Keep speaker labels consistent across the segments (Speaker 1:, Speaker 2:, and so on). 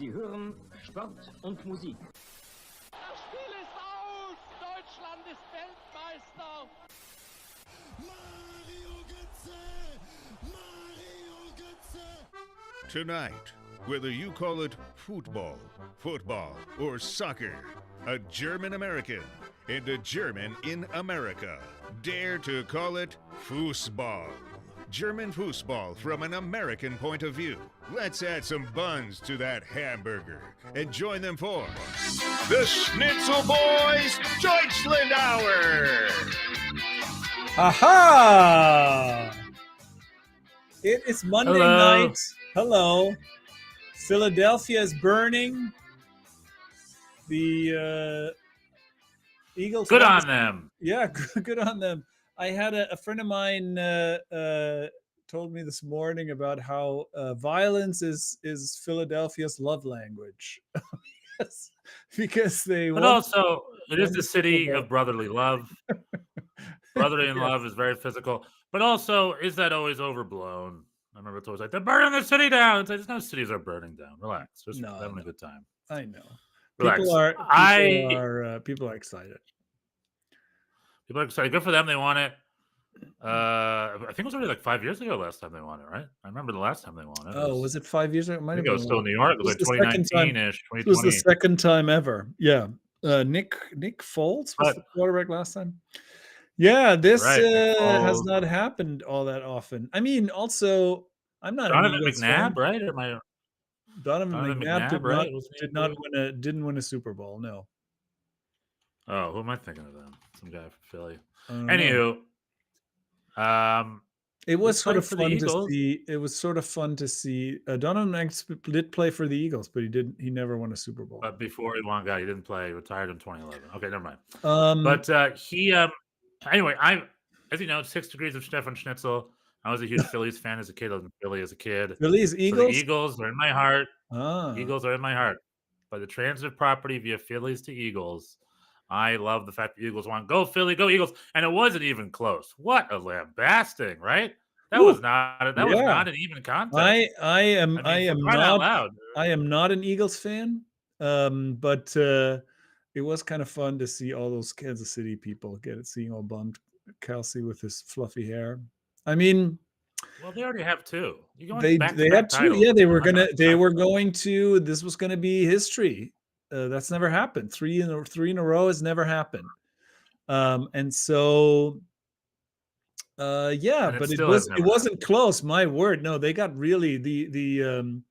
Speaker 1: Sie hören Sport und Musik.
Speaker 2: Das Spiel ist aus! Deutschland ist Weltmeister!
Speaker 3: Mario Götze! Mario Götze!
Speaker 4: Tonight, whether you call it football, or soccer, a German American and a German in America dare to call it Fußball. German Fußball from an American point of view. Let's add some buns to that hamburger and join them for the Schnitzel Boys Deutschland Hour.
Speaker 5: Aha! It is Monday
Speaker 6: Hello.
Speaker 5: night. Hello. Philadelphia is burning. The Eagles.
Speaker 6: Good on them.
Speaker 5: Yeah, good on them. I had a friend of mine told me this morning about how violence is Philadelphia's love language. because they.
Speaker 6: But
Speaker 5: want-
Speaker 6: also, it is the city of brotherly love. Brotherly in love is very physical. But also, is that always overblown? I remember it's always like, they're burning the city down. It's like, there's no cities are burning down. Relax. Just
Speaker 5: No,
Speaker 6: having
Speaker 5: no.
Speaker 6: a good time.
Speaker 5: I know.
Speaker 6: Relax.
Speaker 5: People are excited.
Speaker 6: People are excited. Good for them. They won it. I think it was already like 5 years ago last time they won it, right? I remember the last time they won it.
Speaker 5: Oh, was it 5 years ago? It might
Speaker 6: I
Speaker 5: have
Speaker 6: think it
Speaker 5: been
Speaker 6: was still in New York. It was like
Speaker 5: This was the second time.
Speaker 6: 2019-ish,
Speaker 5: It was the
Speaker 6: 2020.
Speaker 5: second time ever. Yeah. Nick Foles was
Speaker 6: But-
Speaker 5: the quarterback last time. Yeah, this
Speaker 6: Right, Nick
Speaker 5: has
Speaker 6: Foles.
Speaker 5: not happened all that often. I mean, also, I'm not
Speaker 6: Donovan
Speaker 5: an Eagles fan.
Speaker 6: McNabb, right? Or am I...
Speaker 5: Donovan
Speaker 6: Donovan
Speaker 5: McNabb did
Speaker 6: McNabb, right?
Speaker 5: not
Speaker 6: Wasn't he
Speaker 5: did
Speaker 6: in
Speaker 5: not
Speaker 6: blue?
Speaker 5: didn't win a Super Bowl. No.
Speaker 6: Oh, who am I thinking of then? Some guy from Philly.
Speaker 5: I don't know.
Speaker 6: Anywho,
Speaker 5: it was
Speaker 6: He
Speaker 5: sort
Speaker 6: played
Speaker 5: of
Speaker 6: for the
Speaker 5: fun to
Speaker 6: Eagles.
Speaker 5: see. It was sort of fun to see. Donovan McNabb did play for the Eagles, but he never won a Super Bowl.
Speaker 6: but before he won, guy, he didn't play. He retired in 2011. Okay, never mind.
Speaker 5: But
Speaker 6: But he, anyway, as you know, 6 Degrees of Stefan Schnitzel. I was a huge Phillies fan as a kid. I was in Philly as a kid.
Speaker 5: Phillies,
Speaker 6: So
Speaker 5: Eagles.
Speaker 6: the Eagles are in my heart.
Speaker 5: Ah.
Speaker 6: Eagles are in my heart. By the transitive property via Phillies to Eagles, I love the fact the Eagles won. Go Philly, go Eagles, and it wasn't even close. What a lambasting, right? That
Speaker 5: Ooh,
Speaker 6: was not
Speaker 5: yeah.
Speaker 6: an even contest.
Speaker 5: I am
Speaker 6: for crying out
Speaker 5: not
Speaker 6: loud.
Speaker 5: I am not an Eagles fan, but it was kind of fun to see all those Kansas City people seeing all bummed. Kelsey with his fluffy hair. I mean,
Speaker 6: Well, they already have 2. You go
Speaker 5: they
Speaker 6: back-to-back
Speaker 5: had 2.
Speaker 6: titles.
Speaker 5: Yeah, they were
Speaker 6: Why not?
Speaker 5: going to. This was going to be history. That's never happened. 3 in a row has never happened. And so. Yeah,
Speaker 6: And it
Speaker 5: but
Speaker 6: still has
Speaker 5: it
Speaker 6: never
Speaker 5: wasn't close. My word, no, they got really the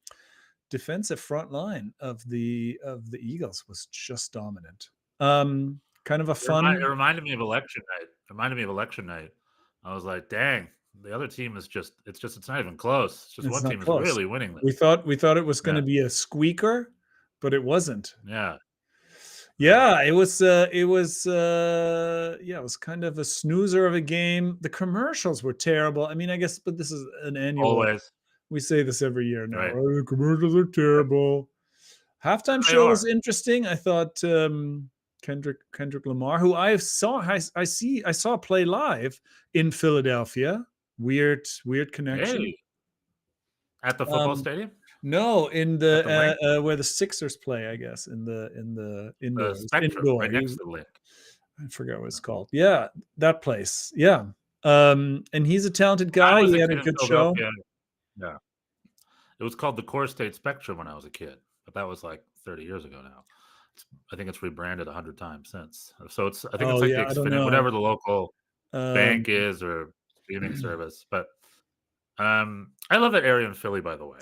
Speaker 5: defensive front line of the Eagles was just dominant. Kind of a fun.
Speaker 6: It reminded me of election night. I was like, dang, the other team is it's not even close. It's just
Speaker 5: It's
Speaker 6: one
Speaker 5: not
Speaker 6: team
Speaker 5: close.
Speaker 6: is really winning this.
Speaker 5: We thought it was going to
Speaker 6: Yeah.
Speaker 5: be a squeaker, but it wasn't.
Speaker 6: Yeah.
Speaker 5: Yeah, it was kind of a snoozer of a game. The commercials were terrible. I mean, I guess, but this is an annual.
Speaker 6: Always.
Speaker 5: We say this every year now.
Speaker 6: Right.
Speaker 5: Oh, the commercials are terrible. Halftime
Speaker 6: They
Speaker 5: show was
Speaker 6: are.
Speaker 5: interesting. I thought Kendrick Lamar, who I saw play live in Philadelphia. Weird connection.
Speaker 6: Hey. At the football
Speaker 5: Um,
Speaker 6: stadium?
Speaker 5: No, in
Speaker 6: At the
Speaker 5: the where the Sixers play, I guess, in the
Speaker 6: The
Speaker 5: indoor.
Speaker 6: Spectrum,
Speaker 5: Indoor.
Speaker 6: right next to the link.
Speaker 5: I forgot what it's called. Yeah, that place. Yeah. And he's a talented guy.
Speaker 6: I was
Speaker 5: He had
Speaker 6: kid
Speaker 5: a
Speaker 6: in
Speaker 5: good show.
Speaker 6: Philadelphia. Yeah. It was called the Core State Spectrum when I was a kid, but that was like 30 years ago now. I think it's rebranded 100 times since. So I think
Speaker 5: Oh,
Speaker 6: it's like
Speaker 5: yeah, I
Speaker 6: the
Speaker 5: don't
Speaker 6: Xfinity,
Speaker 5: know.
Speaker 6: whatever the local bank
Speaker 5: Um,
Speaker 6: is or streaming service. But I love that area in Philly, by the way,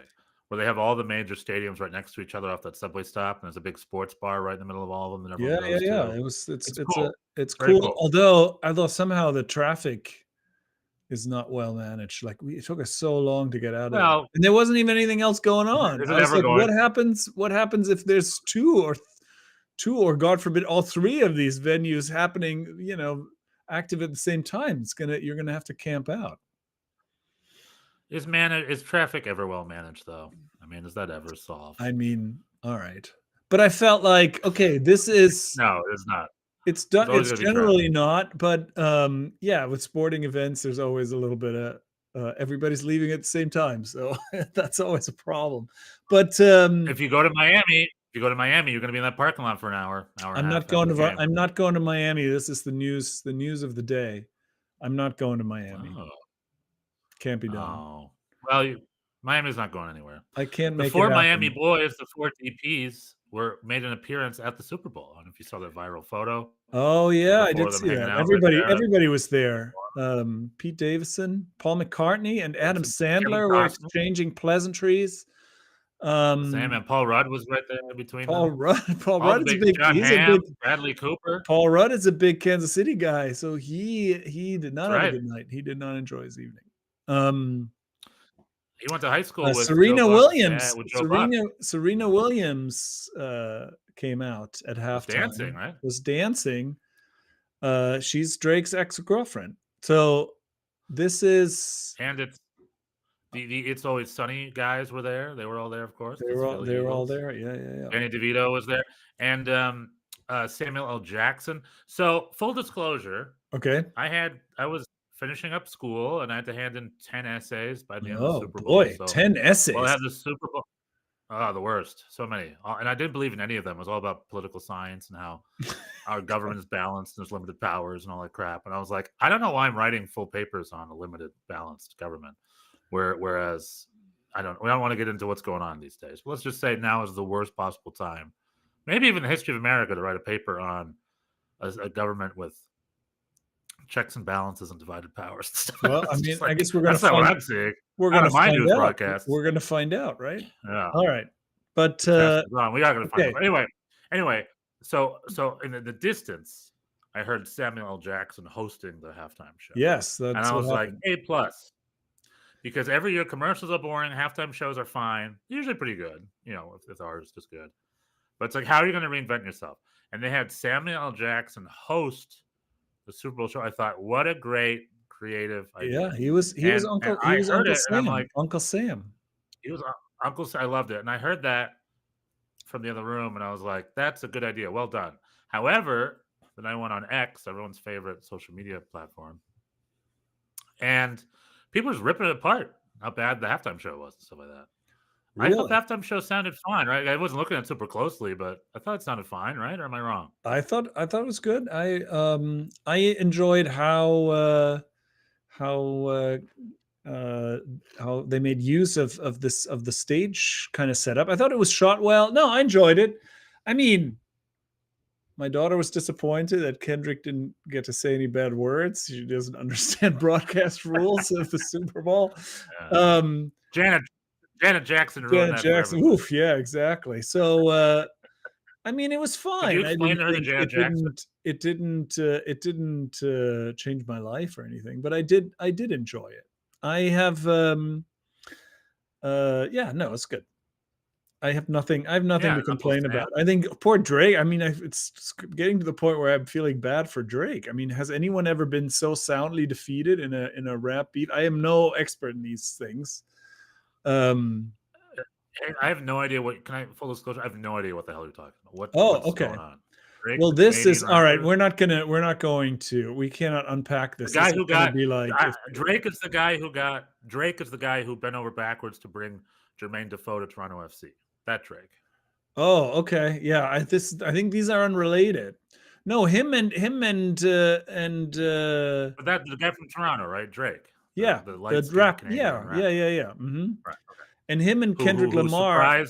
Speaker 6: where they have all the major stadiums right next to each other off that subway stop, and there's a big sports bar right in the middle of all of them that everyone goes
Speaker 5: yeah.
Speaker 6: to.
Speaker 5: It's
Speaker 6: cool.
Speaker 5: it's
Speaker 6: Very
Speaker 5: cool.
Speaker 6: cool.
Speaker 5: Although somehow the traffic is not well managed. Like it took us so long to get out of there.
Speaker 6: Well,
Speaker 5: And there wasn't even anything else going on.
Speaker 6: Is
Speaker 5: I
Speaker 6: it
Speaker 5: was
Speaker 6: ever
Speaker 5: like,
Speaker 6: going?
Speaker 5: what happens if there's two or God forbid all 3 of these venues happening, active at the same time? You're gonna have to camp out.
Speaker 6: Is traffic ever well managed, though? I mean, is that ever solved?
Speaker 5: I mean, all right. But I felt like, okay, this is
Speaker 6: No, it's not.
Speaker 5: it's done.
Speaker 6: There's always
Speaker 5: It's
Speaker 6: gonna be
Speaker 5: generally not, but yeah, with sporting events, there's always a little bit of everybody's leaving at the same time, so that's always a problem. But
Speaker 6: If you go to Miami, you're going to be in that parking lot for an hour and
Speaker 5: I'm
Speaker 6: a
Speaker 5: not
Speaker 6: half
Speaker 5: going
Speaker 6: after
Speaker 5: to
Speaker 6: the game.
Speaker 5: I'm not going to Miami. This is the news of the day. I'm not going to Miami.
Speaker 6: Oh.
Speaker 5: Can't be done.
Speaker 6: Oh. Well, Miami's not going anywhere.
Speaker 5: I can't make
Speaker 6: The four
Speaker 5: it happen.
Speaker 6: Miami boys, the four DPs, made an appearance at the Super Bowl. I don't know if you saw that viral photo.
Speaker 5: Oh yeah, I
Speaker 6: Before
Speaker 5: did
Speaker 6: them
Speaker 5: see
Speaker 6: hanging
Speaker 5: that.
Speaker 6: out right there.
Speaker 5: Everybody was there. Pete Davidson, Paul McCartney, and Adam Sandler were
Speaker 6: Costner.
Speaker 5: exchanging pleasantries.
Speaker 6: Sam and Paul Rudd was right there between
Speaker 5: Paul
Speaker 6: them.
Speaker 5: Rudd. Paul
Speaker 6: All
Speaker 5: Rudd
Speaker 6: the
Speaker 5: is a
Speaker 6: big
Speaker 5: big.
Speaker 6: John
Speaker 5: He's
Speaker 6: Hamm,
Speaker 5: a big.
Speaker 6: Bradley Cooper.
Speaker 5: Paul Rudd is a big Kansas City guy, so he did not have
Speaker 6: Right.
Speaker 5: a good night. He did not enjoy his evening.
Speaker 6: He went to high school with
Speaker 5: Serena
Speaker 6: Joe Buck.
Speaker 5: Williams.
Speaker 6: Yeah, with Joe Buck.
Speaker 5: Serena Williams came out at halftime.
Speaker 6: dancing, right?
Speaker 5: Was dancing. She's Drake's ex-girlfriend. So this is.
Speaker 6: And it's the It's Always Sunny guys were there. They were all there, of course.
Speaker 5: They were all there. Yeah.
Speaker 6: Danny DeVito was there, and Samuel L. Jackson. So, full disclosure,
Speaker 5: Okay.
Speaker 6: I was finishing up school, and I had to hand in 10 essays by the end of the
Speaker 5: Oh
Speaker 6: Super Bowl.
Speaker 5: boy, 10 essays.
Speaker 6: Well, I had the Super Bowl. Oh, the worst. So many. And I didn't believe in any of them. It was all about political science and how our government is balanced and there's limited powers and all that crap. And I was like, I don't know why I'm writing full papers on a limited, balanced government. Whereas we don't want to get into what's going on these days. But let's just say now is the worst possible time, maybe even the history of America, to write a paper on a government with checks and balances and divided powers and stuff.
Speaker 5: Well, I mean, I guess we're going to
Speaker 6: that's not what
Speaker 5: find.
Speaker 6: I'm seeing.
Speaker 5: We're
Speaker 6: Not
Speaker 5: going to
Speaker 6: on my
Speaker 5: find
Speaker 6: news
Speaker 5: out.
Speaker 6: broadcast.
Speaker 5: We're going to find out, right?
Speaker 6: Yeah.
Speaker 5: All right, but
Speaker 6: We are going to find
Speaker 5: okay.
Speaker 6: out. Anyway, so in the distance, I heard Samuel L. Jackson hosting the halftime show.
Speaker 5: yes, that's
Speaker 6: and I was
Speaker 5: what
Speaker 6: like,
Speaker 5: happened.
Speaker 6: A+. Because every year commercials are boring, halftime shows are fine, usually pretty good, if ours is just good. But it's like, how are you going to reinvent yourself? And they had Samuel L. Jackson host the Super Bowl show. I thought, what a great creative idea.
Speaker 5: Yeah, he was Uncle Sam.
Speaker 6: Like,
Speaker 5: Uncle Sam.
Speaker 6: He was Uncle Sam. I loved it. And I heard that from the other room, and I was like, that's a good idea. Well done. However, then I went on X, everyone's favorite social media platform, and people were just ripping it apart, how bad the halftime show was and stuff like that.
Speaker 5: Really?
Speaker 6: I thought the halftime show sounded fine, right? I wasn't looking at it super closely, but I thought it sounded fine, right? Or am I wrong?
Speaker 5: I thought it was good. I enjoyed how they made use of the stage kind of setup. I thought it was shot well. No, I enjoyed it. I mean, my daughter was disappointed that Kendrick didn't get to say any bad words. She doesn't understand broadcast rules of the Super Bowl.
Speaker 6: Yeah. Janet Jackson ruined
Speaker 5: Janet
Speaker 6: that.
Speaker 5: Jackson. Oof, yeah, exactly. So I mean, it was fine.
Speaker 6: Did you explain to her that Janet Jackson?
Speaker 5: It didn't change my life or anything, but I did enjoy it. I have it's good. I have nothing to complain about. I think poor Drake. I mean, it's getting to the point where I'm feeling bad for Drake. I mean, has anyone ever been so soundly defeated in a rap beat? I am no expert in these things.
Speaker 6: I have no idea full disclosure, I have no idea what the hell you're talking about. What's
Speaker 5: okay.
Speaker 6: going on? Drake,
Speaker 5: well, this is all right.
Speaker 6: rapper?
Speaker 5: We cannot unpack this.
Speaker 6: The guy
Speaker 5: This
Speaker 6: who
Speaker 5: is gonna
Speaker 6: got
Speaker 5: be like
Speaker 6: Drake is the guy who bent over backwards to bring Jermaine Defoe to Toronto FC. That Drake.
Speaker 5: Oh, okay. Yeah, I think these are unrelated. No, him and
Speaker 6: But that the guy from Toronto, right? Drake.
Speaker 5: Yeah,
Speaker 6: the
Speaker 5: rap.
Speaker 6: Canadian
Speaker 5: Yeah.
Speaker 6: rapper.
Speaker 5: Mm-hmm.
Speaker 6: Right. Okay.
Speaker 5: And him and Kendrick Lamar.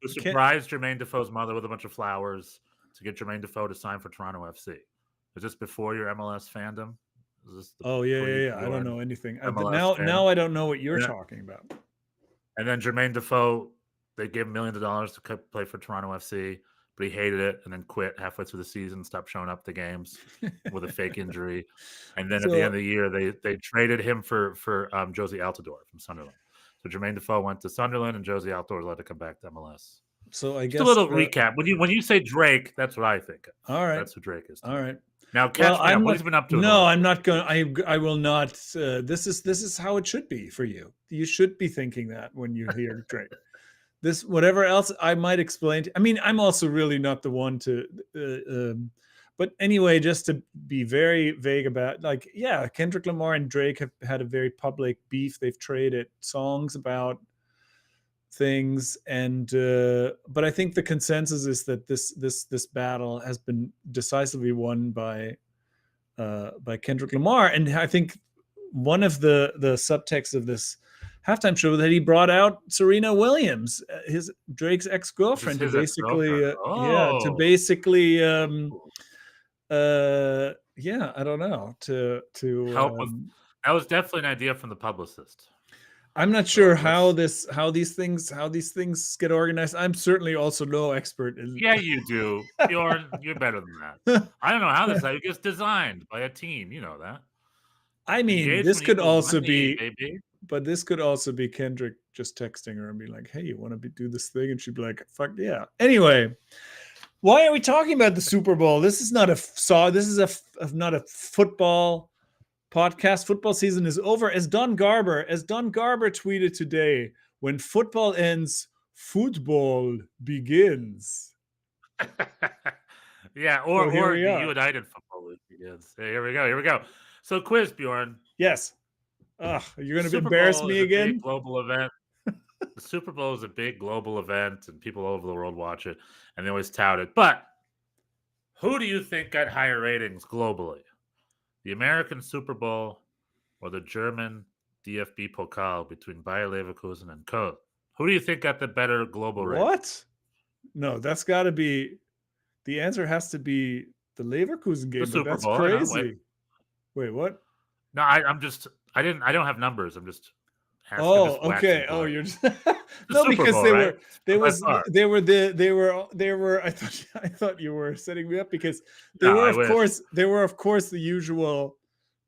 Speaker 6: Who surprised Jermaine Defoe's mother with a bunch of flowers to get Jermaine Defoe to sign for Toronto FC. Is this before your MLS fandom?
Speaker 5: Yeah. I don't know anything.
Speaker 6: MLS
Speaker 5: Now I don't know what you're talking about.
Speaker 6: And then Jermaine Defoe, they gave him millions of dollars to play for Toronto FC, but he hated it and then quit halfway through the season, stopped showing up to games with a fake injury. And then at the end of the year, they traded him for Josie Altidore from Sunderland. So Jermaine Defoe went to Sunderland, and Josie Altidore was allowed to come back to MLS.
Speaker 5: So I guess
Speaker 6: just a little recap. When you say Drake, that's what I think.
Speaker 5: All right,
Speaker 6: that's who Drake is.
Speaker 5: All right.
Speaker 6: Now, catch me up. What has been up to?
Speaker 5: No, I'm not going. I will not. This is how it should be for you. You should be thinking that when you hear Drake. Whatever else I might explain. I mean, I'm also really not the one to. But anyway, just to be very vague about, like, yeah, Kendrick Lamar and Drake have had a very public beef. They've traded songs about things, and but I think the consensus is that this battle has been decisively won by Kendrick Lamar. And I think one of the subtexts of this halftime show that he brought out Serena Williams, his Drake's ex-girlfriend, to
Speaker 6: His
Speaker 5: basically
Speaker 6: ex-girlfriend.
Speaker 5: to
Speaker 6: Oh.
Speaker 5: basically yeah, I don't know, to
Speaker 6: Help with that was definitely an idea from the publicist.
Speaker 5: I'm not sure
Speaker 6: let's-
Speaker 5: how these things get organized. I'm certainly also no expert in
Speaker 6: Yeah, you do. You're better than that. I don't know how this gets designed by a team. You know that.
Speaker 5: I mean,
Speaker 6: Engagement
Speaker 5: this could
Speaker 6: equals
Speaker 5: also
Speaker 6: money,
Speaker 5: be,
Speaker 6: baby.
Speaker 5: but this could also be Kendrick just texting her and be like, "Hey, you want to do this thing?" And she'd be like, "Fuck yeah." Anyway, why are we talking about the Super Bowl? This is not not a football podcast. Football season is over. As Don Garber tweeted today, when football ends, football begins.
Speaker 6: Yeah, or
Speaker 5: So here we
Speaker 6: the
Speaker 5: are.
Speaker 6: United Football League begins. Hey, here we go. So, quiz, Bjorn.
Speaker 5: Yes. Ugh, you're going to
Speaker 6: Super
Speaker 5: embarrass
Speaker 6: Bowl
Speaker 5: me
Speaker 6: is a big
Speaker 5: again?
Speaker 6: global event. The Super Bowl is a big global event, and people all over the world watch it, and they always tout it. But who do you think got higher ratings globally? The American Super Bowl or the German DFB Pokal between Bayer Leverkusen and Köln? Who do you think got the better global rating?
Speaker 5: What? No, that's got to be, the answer has to be the Leverkusen game.
Speaker 6: The Super
Speaker 5: But that's
Speaker 6: Bowl, I know,
Speaker 5: crazy. Wait, what?
Speaker 6: No, I don't have numbers. I'm just asking
Speaker 5: Oh,
Speaker 6: this waxing
Speaker 5: okay. Oh,
Speaker 6: poetic.
Speaker 5: you're just
Speaker 6: Super
Speaker 5: no, because
Speaker 6: Bowl,
Speaker 5: they
Speaker 6: right?
Speaker 5: were. I thought you were setting me up, because they
Speaker 6: No,
Speaker 5: were
Speaker 6: I
Speaker 5: of
Speaker 6: wish.
Speaker 5: course the usual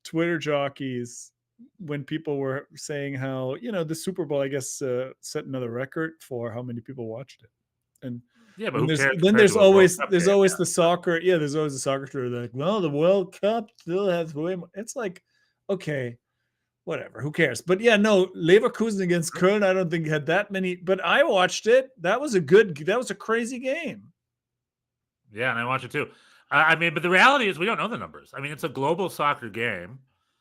Speaker 5: Twitter jockeys when people were saying how, the Super Bowl, I guess, set another record for how many people watched it. And
Speaker 6: Yeah, but
Speaker 5: then
Speaker 6: who cares?
Speaker 5: there's
Speaker 6: compared to a World
Speaker 5: always
Speaker 6: Cup
Speaker 5: there's
Speaker 6: game?
Speaker 5: always the soccer. Yeah, there's always the soccer Twitter. They're like, well, the World Cup still has way more. It's like, okay, whatever, who cares? But yeah, no, Leverkusen against Köln, I don't think had that many, but I watched it. That was a crazy game.
Speaker 6: Yeah, and I watch it too. I mean, but the reality is we don't know the numbers. I mean, it's a global soccer game.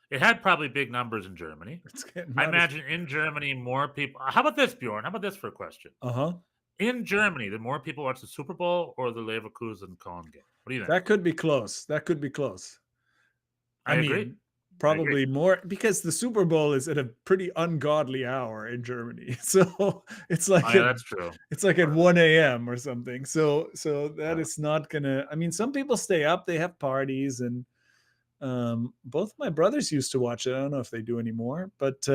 Speaker 6: It had probably big numbers in Germany.
Speaker 5: It's getting
Speaker 6: I imagine in Germany more people. How about this, Bjorn? How about this for a question?
Speaker 5: Uh-huh.
Speaker 6: In Germany, did more people watch the Super Bowl or the Leverkusen Köln game? What do you think?
Speaker 5: That could be close.
Speaker 6: I agree.
Speaker 5: Probably more, because the Super Bowl is at a pretty ungodly hour in Germany. So it's like
Speaker 6: Oh, yeah, that's true.
Speaker 5: it's like at 1 a.m. or something. So that is not gonna. I mean, some people stay up, they have parties, and both my brothers used to watch it. I don't know if they do anymore, but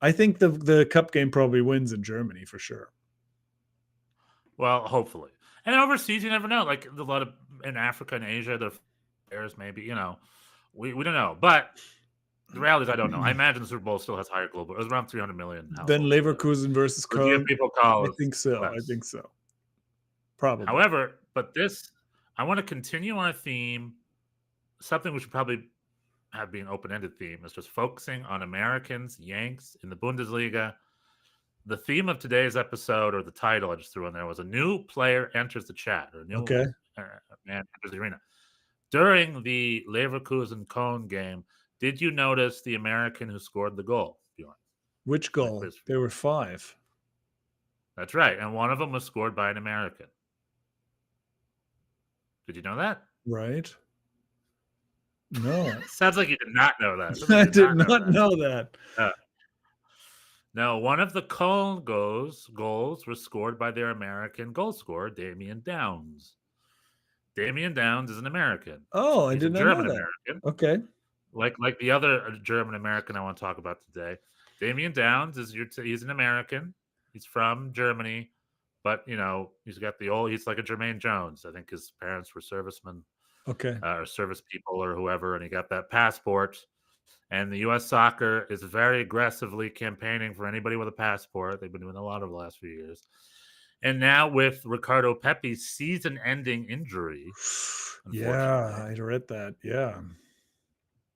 Speaker 5: I think the cup game probably wins in Germany for sure.
Speaker 6: Well, hopefully. And overseas, you never know. Like a lot of in Africa and Asia, they're players maybe. We don't know. But the reality is, I don't know. I imagine the Super Bowl still has higher global. It was around 300 million.
Speaker 5: Then
Speaker 6: households.
Speaker 5: Leverkusen versus
Speaker 6: The
Speaker 5: Köln.
Speaker 6: DFB Pokal
Speaker 5: I
Speaker 6: is
Speaker 5: think so. I
Speaker 6: less.
Speaker 5: think so. Probably.
Speaker 6: However, I want to continue on a theme, something which should probably have been an open-ended theme, is just focusing on Americans, Yanks in the Bundesliga. The theme of today's episode, or the title I just threw in there, was a new player enters the chat, or a new
Speaker 5: Okay.
Speaker 6: man enters the arena. During the Leverkusen Köln game, did you notice the American who scored the goal, Bjorn?
Speaker 5: Which goal?
Speaker 6: quiz.
Speaker 5: There were 5.
Speaker 6: That's right, and one of them was scored by an American. Did you know that?
Speaker 5: Right? No.
Speaker 6: Sounds like you did not know that. Sounds
Speaker 5: I
Speaker 6: like you
Speaker 5: did not know that.
Speaker 6: No, one of the Köln goals was scored by their American goal scorer, Damian Downs. Damian Downs is an American.
Speaker 5: Oh, I
Speaker 6: He's
Speaker 5: did
Speaker 6: a
Speaker 5: not know
Speaker 6: German
Speaker 5: that.
Speaker 6: American,
Speaker 5: Okay.
Speaker 6: like the other German American I want to talk about today. Damian Downs he's an American. He's from Germany, but he's got he's like a Jermaine Jones. I think his parents were servicemen.
Speaker 5: Okay.
Speaker 6: Or service people or whoever, and he got that passport. And the U.S. Soccer is very aggressively campaigning for anybody with a passport. They've been doing a lot over the last few years. And now with Ricardo Pepi's season-ending injury,
Speaker 5: Yeah, I read that. Yeah.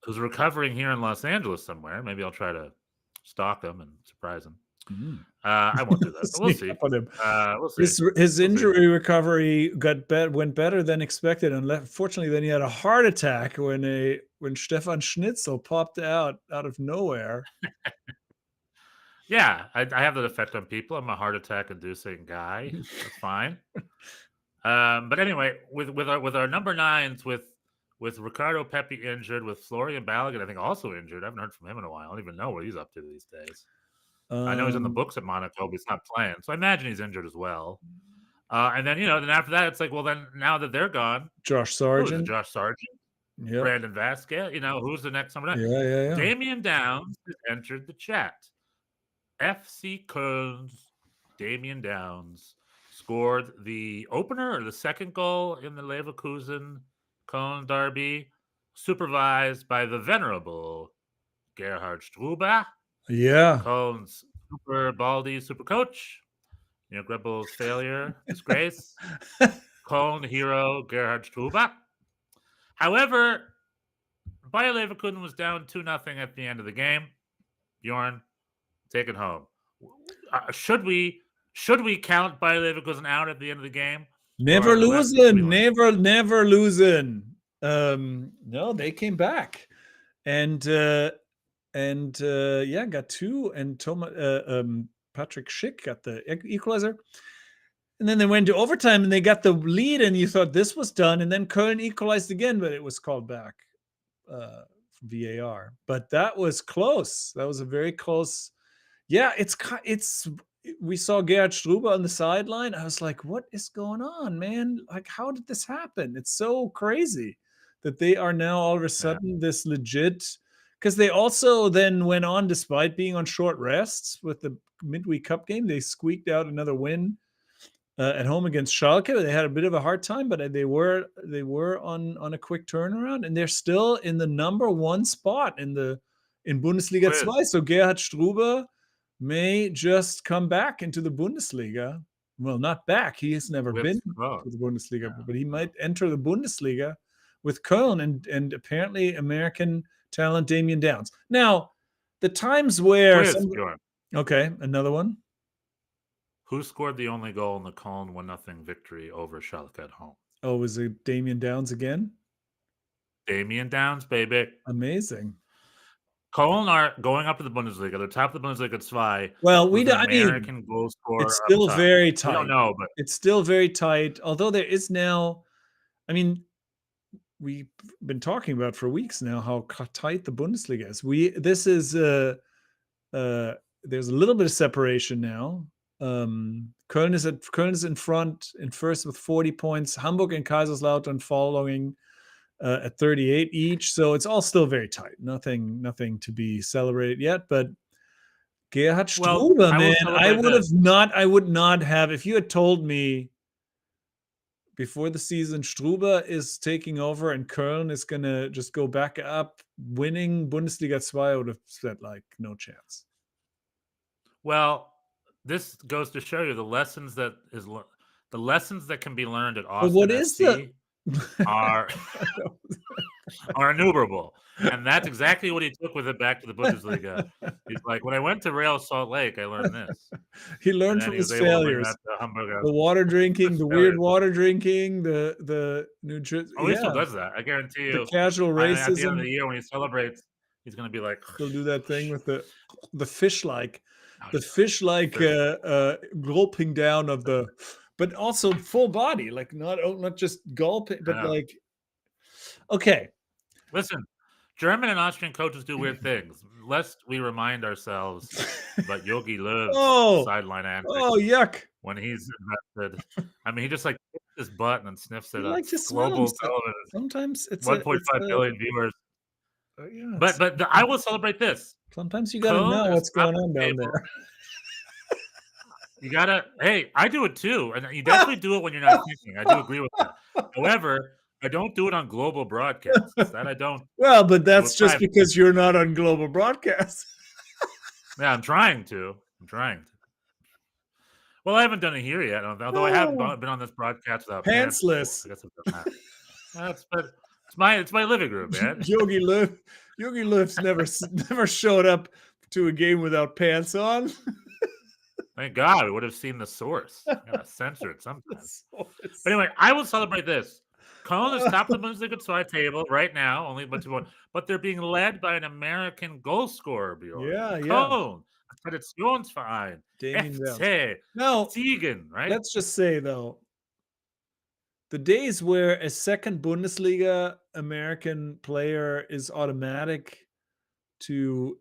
Speaker 6: who's recovering here in Los Angeles somewhere. Maybe I'll try to stalk him and surprise him. I won't do that. But we'll
Speaker 5: Sneak
Speaker 6: see.
Speaker 5: up on him.
Speaker 6: We'll see.
Speaker 5: His injury recovery went better than expected, and fortunately, then he had a heart attack when Stefan Schnitzel popped out of nowhere.
Speaker 6: Yeah, I have that effect on people. I'm a heart attack inducing guy. That's fine. But anyway, with our number 9s, with Ricardo Pepi injured, with Florian Balogun, I think also injured. I haven't heard from him in a while. I don't even know what he's up to these days. I know he's in the books at Monaco, but he's not playing. So I imagine he's injured as well. And then, then after that, it's like, well, then now that they're gone,
Speaker 5: Josh
Speaker 6: who is it?
Speaker 5: Sargent.
Speaker 6: Josh Sargent,
Speaker 5: Yep.
Speaker 6: Brandon Vasquez, who's the next number 9?
Speaker 5: Yeah.
Speaker 6: Damian Downs has entered the chat. FC Köln's Damian Downs scored the opener or the second goal in the Leverkusen Köln derby, supervised by the venerable Gerhard Struber,
Speaker 5: Yeah.
Speaker 6: Köln's super coach. Grebel's failure, disgrace. Köln hero Gerhard Struber. However, Bayer Leverkusen was down 2-0 at the end of the game. Bjorn, take it home. Should we count Bayer Leverkusen out at the end of the game?
Speaker 5: Never losing. No, they came back, and got 2, and Patrick Schick got the equalizer, and then they went to overtime and they got the lead, and you thought this was done, and then Köln equalized again, but it was called back VAR. But that was close. That was a very close. Yeah, we saw Gerhard Struber on the sideline. I was like, what is going on, man? Like, how did this happen? It's so crazy that they are now all of a sudden this legit, because they also then went on, despite being on short rests with the midweek cup game, they squeaked out another win at home against Schalke. They had a bit of a hard time, but they were on a quick turnaround, and they're still in the number 1 spot in Bundesliga 2. So Gerhard Struber may just come back into the Bundesliga. Well, not back. He has never been to the Bundesliga, but he might enter the Bundesliga with Köln and apparently American talent Damian Downs. Now, the times where okay, another one.
Speaker 6: Who scored the only goal in the Köln 1-0 victory over Schalke at home?
Speaker 5: Oh, was it Damian Downs again?
Speaker 6: Damian Downs, baby.
Speaker 5: Amazing.
Speaker 6: Köln are going up to the Bundesliga. They're top of the Bundesliga 2.
Speaker 5: Well,
Speaker 6: American goal scorer.
Speaker 5: It's still very tight.
Speaker 6: I don't know, but
Speaker 5: it's still very tight. Although there is now, we've been talking about for weeks now how tight the Bundesliga is. There's a little bit of separation now. Köln is in front, in first with 40 points. Hamburg and Kaiserslautern following at 38 each. So it's all still very tight. Nothing to be celebrated yet. But Gerhard Struber, man, I would not have, if you had told me before the season Struber is taking over and Köln is going to just go back up winning Bundesliga 2, I would have said like no chance.
Speaker 6: Well, this goes to show you the lessons that can be learned at Austin SC are innumerable. And that's exactly what he took with it back to the Bundesliga. He's like, when I went to Real Salt Lake, I learned this.
Speaker 5: He learned from his failures. The water drinking, the weird water drinking, the nutrition.
Speaker 6: Oh, he still does that. I guarantee you.
Speaker 5: The casual racism.
Speaker 6: At the end of the year when he celebrates, he's going to be like.
Speaker 5: He'll do that thing with the fish-like. The fish-like gulping down of the, but also full body, like not just gulping, but like, okay.
Speaker 6: Listen, German and Austrian coaches do weird things. Lest we remind ourselves about Yogi Löw's sideline antics.
Speaker 5: Oh, yuck.
Speaker 6: When he's invested. He just like hits his butt and sniffs it up.
Speaker 5: Like
Speaker 6: Global television.
Speaker 5: Sometimes it's
Speaker 6: 1.5 billion viewers.
Speaker 5: Yeah,
Speaker 6: but I will celebrate this.
Speaker 5: Sometimes you gotta know what's going on down there.
Speaker 6: You gotta. Hey, I do it too, and you definitely do it when you're not thinking. I do agree with that. However, I don't do it on global broadcasts. That I don't.
Speaker 5: Well, but that's just because you're not on global broadcasts.
Speaker 6: Yeah, I'm trying to. Well, I haven't done it here yet, although I have been on this broadcast without
Speaker 5: pantsless.
Speaker 6: I guess I've done that. It's my living room, man.
Speaker 5: Yogi Löw's never showed up to a game without pants on.
Speaker 6: Thank God we would have seen the source. Gotta censor it sometimes.
Speaker 5: Source.
Speaker 6: But anyway, I will celebrate this. Cologne is top of the Bundesliga 2 table right now, only but but they're being led by an American goal scorer, Bjorn.
Speaker 5: Yeah.
Speaker 6: Cologne, Traditionsverein,
Speaker 5: Damien Downs.
Speaker 6: FC,
Speaker 5: Now,
Speaker 6: Siegen, right?
Speaker 5: let's just say though, the days where a second Bundesliga American player is automatic to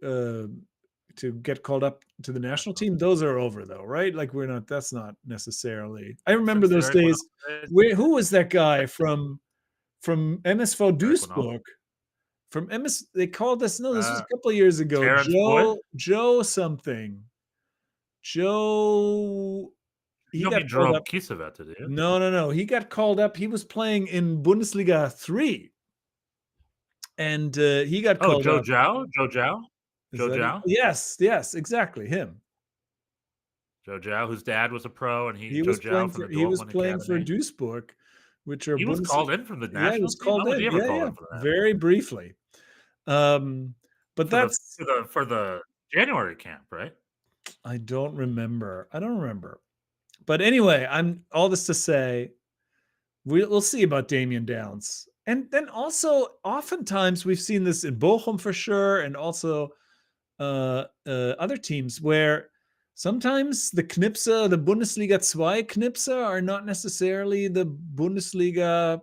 Speaker 5: get called up to the national team, those are over though, right? Like that's not necessarily. I remember
Speaker 6: Since
Speaker 5: those
Speaker 6: Derek
Speaker 5: days.
Speaker 6: Winall-
Speaker 5: Who was that guy from MSV
Speaker 6: Winall.
Speaker 5: Duisburg? From MS, they called us. No, this was
Speaker 6: Uh,
Speaker 5: a couple of years ago.
Speaker 6: Terrence Boyd?
Speaker 5: Joe something. Joe. He
Speaker 6: You don't
Speaker 5: got
Speaker 6: mean
Speaker 5: called
Speaker 6: Jerome
Speaker 5: up.
Speaker 6: Kiesewetter, do you?
Speaker 5: No. He got called up. He was playing in Bundesliga 3. And he got
Speaker 6: Oh,
Speaker 5: called
Speaker 6: Joe
Speaker 5: up.
Speaker 6: Zhao? Joe Zhao?
Speaker 5: Is
Speaker 6: Joe
Speaker 5: that it?
Speaker 6: Zhao?
Speaker 5: Yes, exactly. Him.
Speaker 6: Joe Zhao, whose dad was a pro, and
Speaker 5: He
Speaker 6: Joe
Speaker 5: was
Speaker 6: Zhao
Speaker 5: playing
Speaker 6: from
Speaker 5: for
Speaker 6: the
Speaker 5: he was
Speaker 6: Dortmund
Speaker 5: playing for
Speaker 6: Academy.
Speaker 5: Duisburg, which are
Speaker 6: He was
Speaker 5: Bundes-
Speaker 6: called in from the national
Speaker 5: Yeah, he was
Speaker 6: team?
Speaker 5: called
Speaker 6: When was
Speaker 5: in.
Speaker 6: he ever
Speaker 5: Yeah,
Speaker 6: called
Speaker 5: yeah.
Speaker 6: in for that?
Speaker 5: Very briefly. But that's
Speaker 6: for the January camp, right?
Speaker 5: I don't remember. But anyway, I'm all this to say, we'll see about Damien Downs. And then also, oftentimes we've seen this in Bochum for sure, and also other teams where sometimes the Knipse, the Bundesliga 2 Knipse, are not necessarily the Bundesliga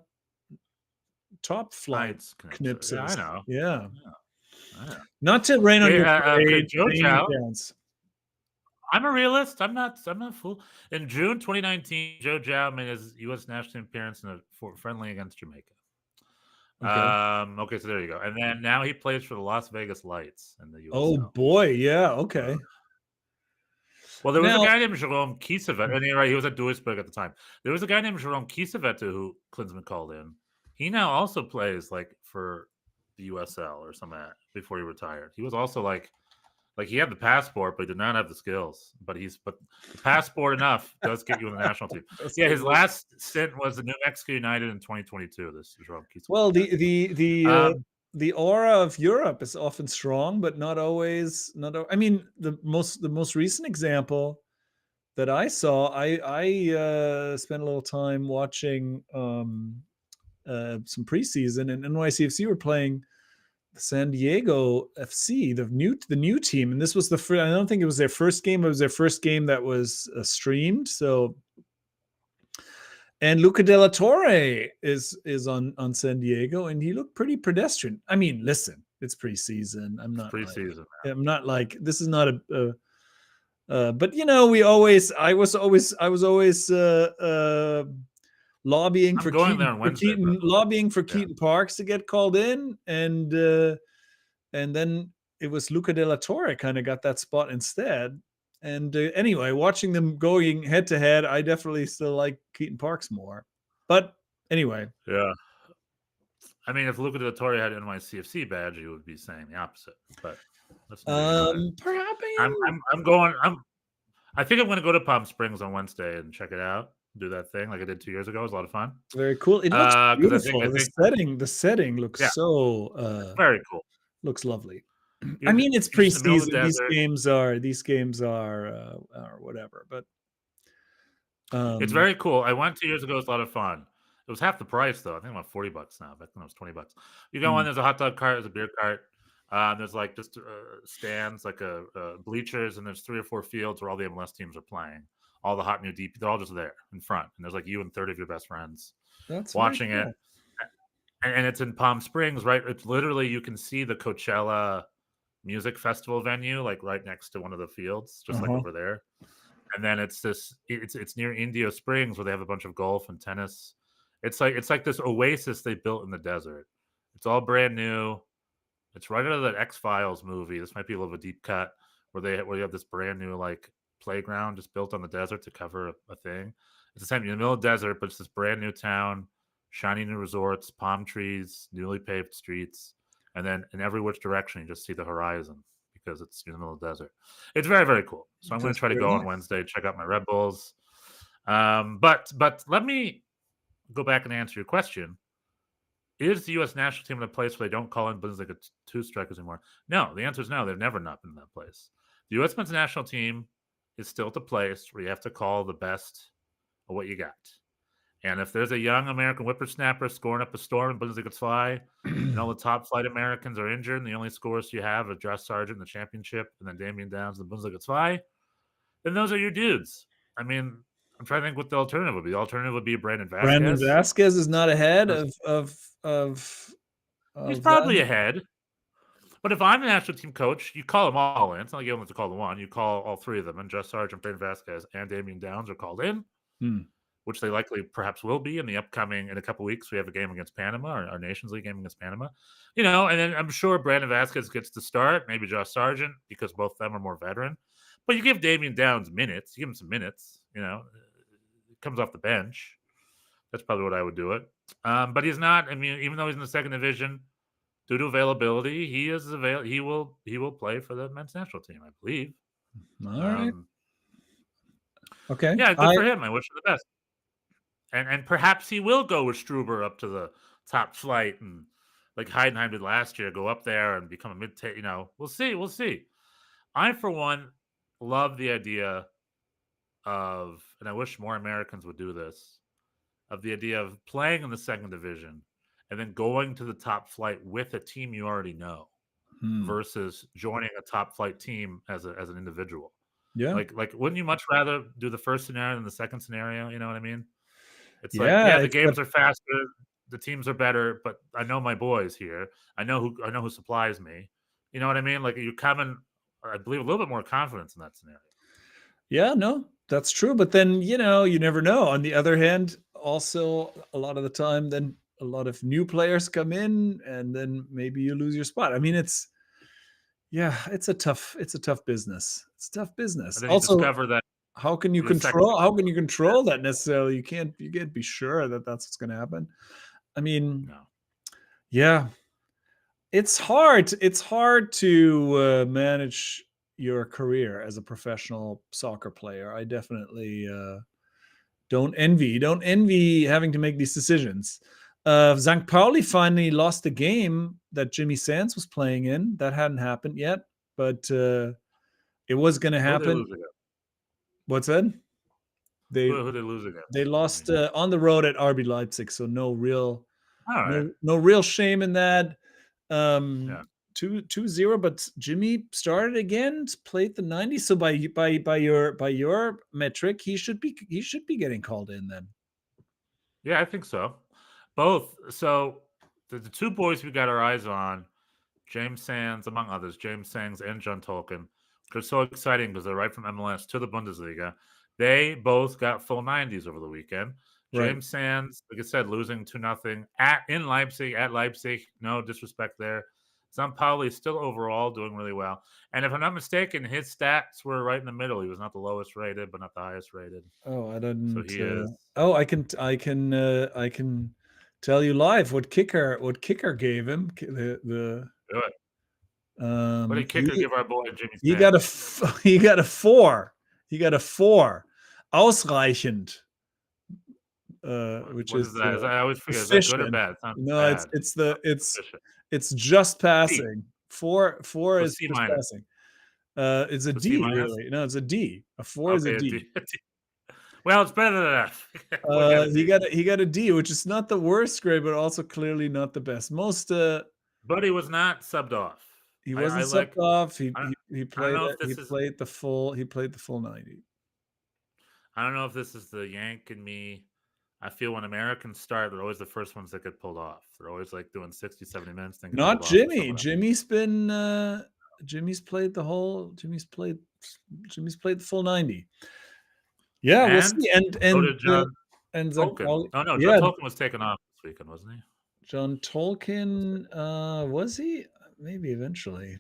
Speaker 5: top flight
Speaker 6: Heights
Speaker 5: Knipses.
Speaker 6: Yeah, I know.
Speaker 5: Yeah.
Speaker 6: I know.
Speaker 5: Not to rain on
Speaker 6: Okay,
Speaker 5: your
Speaker 6: okay,
Speaker 5: parade,
Speaker 6: Joe
Speaker 5: Damien
Speaker 6: Zhao.
Speaker 5: Downs.
Speaker 6: I'm a realist. I'm not a fool. In June 2019, Joe Zhao made his U.S. national team appearance in a friendly against Jamaica. Okay, so there you go. And then now he plays for the Las Vegas Lights in the USL.
Speaker 5: Oh boy, yeah, okay.
Speaker 6: Well, there was
Speaker 5: Now-
Speaker 6: a guy named Jerome Kiesewetter, and you're right, he was at Duisburg at the time. There was a guy named Jerome Kiesewetter who Klinsmann called in. He now also plays like for the USL or something before he retired. He was also like he had the passport, but he did not have the skills. But the passport enough does get you in the national team. Yeah, his last stint was the New Mexico United in 2022. This Jerome Kiesewetter.
Speaker 5: Well, the aura of Europe is often strong, but not always. I mean, the most recent example that I saw, I spent a little time watching some preseason, and NYCFC were playing San Diego FC, the new team, and this was I don't think it was their first game. It was their first game that was streamed. So, and Luca de la Torre is on San Diego, and he looked pretty pedestrian. I mean, listen, it's preseason.
Speaker 6: Preseason.
Speaker 5: I'm not like this is not but you know, I was always lobbying for
Speaker 6: going
Speaker 5: Keaton,
Speaker 6: there on Wednesday, bro.
Speaker 5: lobbying for Keaton Parks to get called in, and then it was Luca de la Torre kind of got that spot instead. And anyway, watching them going head to head, I definitely still like Keaton Parks more. But anyway,
Speaker 6: Yeah. I mean, if Luca de la Torre had an NYCFC badge, you would be saying the opposite. But that's
Speaker 5: perhaps
Speaker 6: I'm going. I think I'm going to go to Palm Springs on Wednesday and check it out. Do that thing like I did 2 years ago. It was a lot of fun.
Speaker 5: very cool. It looks
Speaker 6: 'cause I
Speaker 5: beautiful.
Speaker 6: think-
Speaker 5: The setting looks
Speaker 6: Yeah.
Speaker 5: so
Speaker 6: Very cool.
Speaker 5: looks lovely.
Speaker 6: You're
Speaker 5: I mean, it's
Speaker 6: just in the middle of the
Speaker 5: preseason.
Speaker 6: desert.
Speaker 5: These games are whatever. But
Speaker 6: It's very cool. I went 2 years ago. It was a lot of fun. It was half the price though. I think about $40 now. Back then it was $20. You go in. There's a hot dog cart. There's a beer cart. There's like just stands, like bleachers, and there's 3 or 4 fields where all the MLS teams are playing. All the hot new DP, they're all just there in front, and there's like you and 30 of your best friends
Speaker 5: that's
Speaker 6: watching
Speaker 5: very
Speaker 6: it. And it's in Palm Springs, right? It's literally you can see the Coachella music festival venue, like right next to one of the fields, just like over there. And then it's near Indio Springs where they have a bunch of golf and tennis. It's like this oasis they built in the desert. It's all brand new. It's right out of that X-Files movie. This might be a little bit deep cut where you have this brand new like playground just built on the desert to cover a thing. It's the same in the middle of the desert, but it's this brand new town, shiny new resorts, palm trees, newly paved streets, and then in every which direction you just see the horizon because it's in the middle of the desert. It's very, very cool. So I'm going to try to go on Wednesday, check out my Red Bulls. But let me go back and answer your question. Is the U.S. national team in a place where they don't call in Bundesliga 2 strikers anymore? No, the answer is no. They've never not been in that place. The U.S. men's national team is still at the place where you have to call the best of what you got. And if there's a young American whippersnapper scoring up a storm in Bundesliga 2, and all the top flight Americans are injured, and the only scores you have are Josh Sargent in the championship and then Damian Downs in the Bundesliga 2, then those are your dudes. I mean, I'm trying to think what the alternative would be. The alternative would be Brandon Vasquez.
Speaker 5: Brandon Vasquez is not ahead of
Speaker 6: He's probably ahead. But if I'm the national team coach, you call them all in. It's not like you only have to call the one. You call all three of them. And Josh Sargent, Brandon Vasquez, and Damian Downs are called in, which they likely perhaps will be in a couple weeks. We have a game against Panama, our Nations League game against Panama. And then I'm sure Brandon Vasquez gets to start, maybe Josh Sargent, because both of them are more veteran. But you give Damian Downs minutes. You give him some minutes. It comes off the bench. That's probably what I would do it. But he's not. I mean, even though he's in the second division, due to availability, he is available. He will play for the men's national team, I believe.
Speaker 5: All right. Okay.
Speaker 6: Yeah, good for him. I wish him the best. And perhaps he will go with Struber up to the top flight, and like Heidenheim did last year, go up there and become a mid. We'll see. We'll see. I, for one, love the idea of, and I wish more Americans would do this, of the idea of playing in the second division and then going to the top flight with a team you already know versus joining a top flight team as an individual.
Speaker 5: Yeah.
Speaker 6: Like wouldn't you much rather do the first scenario than the second scenario? You know what I mean? It's the games are faster, the teams are better, but I know my boys here. I know who supplies me. You know what I mean? Like you come in, I believe, a little bit more confidence in that scenario.
Speaker 5: Yeah, no, that's true. But then, you never know. On the other hand, also a lot of the time, then a lot of new players come in and then maybe you lose your spot. I mean, it's a tough business. It's a tough business.
Speaker 6: And then
Speaker 5: also,
Speaker 6: you discover that
Speaker 5: how can you control that necessarily? You can't be sure that that's what's going to happen. I mean,
Speaker 6: no.
Speaker 5: Yeah, it's hard. It's hard to manage your career as a professional soccer player. I definitely don't envy having to make these decisions. St. Pauli finally lost a game that Jimmy Sands was playing in. That hadn't happened yet, but it was going to happen. What's that?
Speaker 6: Who they lose against?
Speaker 5: They lost on the road at RB Leipzig, so no real shame in that. 2-0, but Jimmy started again, played the 90. So by your metric, he should be getting called in then.
Speaker 6: Yeah, I think so. Both. So the two boys we got our eyes on, James Sands, among others, James Sands and John Tolkien, they're so exciting because they're right from MLS to the Bundesliga. They both got full 90s over the weekend.
Speaker 5: Right.
Speaker 6: James Sands, like I said, losing 2-0 in Leipzig, at Leipzig. No disrespect there. St. Pauli is still overall doing really well. And if I'm not mistaken, his stats were right in the middle. He was not the lowest rated, but not the highest rated.
Speaker 5: Oh, I didn't.
Speaker 6: So he is.
Speaker 5: Oh, I can tell you live what kicker gave him.
Speaker 6: Do it. What did kicker give our boy Jimmy Sands?
Speaker 5: He got a 4. He got a 4. Ausreichend. Which is
Speaker 6: that? I always forget. Is that good or bad?
Speaker 5: No,
Speaker 6: bad.
Speaker 5: It's just passing. 4 is
Speaker 6: C-
Speaker 5: just passing. It's a D, really. No, it's a D. A 4 is a D.
Speaker 6: Well, it's better than an F.
Speaker 5: He got a D, which is not the worst grade, but also clearly not the best.
Speaker 6: But he was not subbed off.
Speaker 5: He wasn't subbed off. He played the full 90.
Speaker 6: I don't know if this is the Yank in me. I feel when Americans start, they're always the first ones that get pulled off. They're always like doing 60, 70 minutes.
Speaker 5: Not Jimmy. Jimmy's played the full 90. Yeah, we'll see. And
Speaker 6: John
Speaker 5: Tolkien.
Speaker 6: John Tolkien was taken off this weekend, wasn't he?
Speaker 5: John Tolkien, was he? Maybe eventually.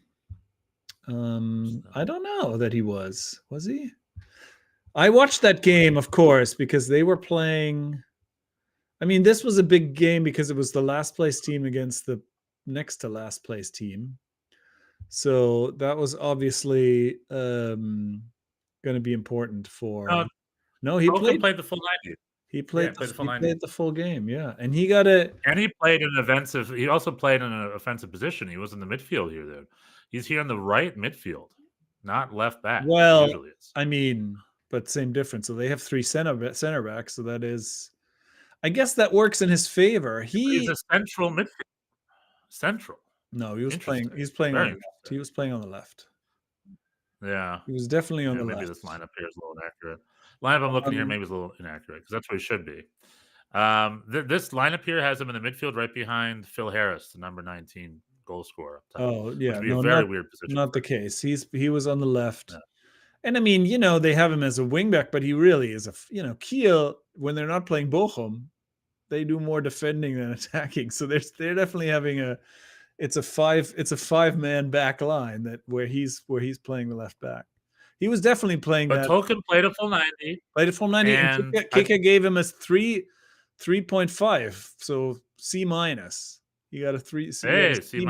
Speaker 5: I don't know that he was. Was he? I watched that game, of course, because they were playing. I mean, this was a big game because it was the last place team against the next to last place team. So that was obviously going to be important for. He
Speaker 6: played the full 90.
Speaker 5: He played the full game, yeah, and he got a.
Speaker 6: And he played in an offensive. He also played in an offensive position. He was in the midfield here. Dude. He's here in the right midfield. not left back. Like
Speaker 5: Well,
Speaker 6: he usually is.
Speaker 5: I mean, but same difference. So they have 3 center backs. So that is, I guess that works in his favor.
Speaker 6: He's a central midfield. Central.
Speaker 5: No, he was playing.
Speaker 6: Interesting.
Speaker 5: He's playing
Speaker 6: Very
Speaker 5: on the left. He was playing on the left.
Speaker 6: Yeah.
Speaker 5: He was definitely on the
Speaker 6: Maybe
Speaker 5: left.
Speaker 6: this lineup here is a little inaccurate. Lineup I'm looking here maybe is a little inaccurate because that's what he should be. This lineup here has him in the midfield right behind Phil Harris, the number 19 goal scorer.
Speaker 5: Oh yeah,
Speaker 6: which would be a
Speaker 5: no,
Speaker 6: very
Speaker 5: not,
Speaker 6: weird position.
Speaker 5: not the case. He was on the left.
Speaker 6: Yeah.
Speaker 5: And I mean, you know, they have him as a wingback, but he really is Kiel, when they're not playing Bochum, they do more defending than attacking. So they're definitely having it's a 5-man back line where he's playing the left back. He was definitely playing
Speaker 6: but
Speaker 5: that.
Speaker 6: Tolkien played a full 90.
Speaker 5: Played a full 90, and Kika gave him a 3.5, so C minus. He got a 3. C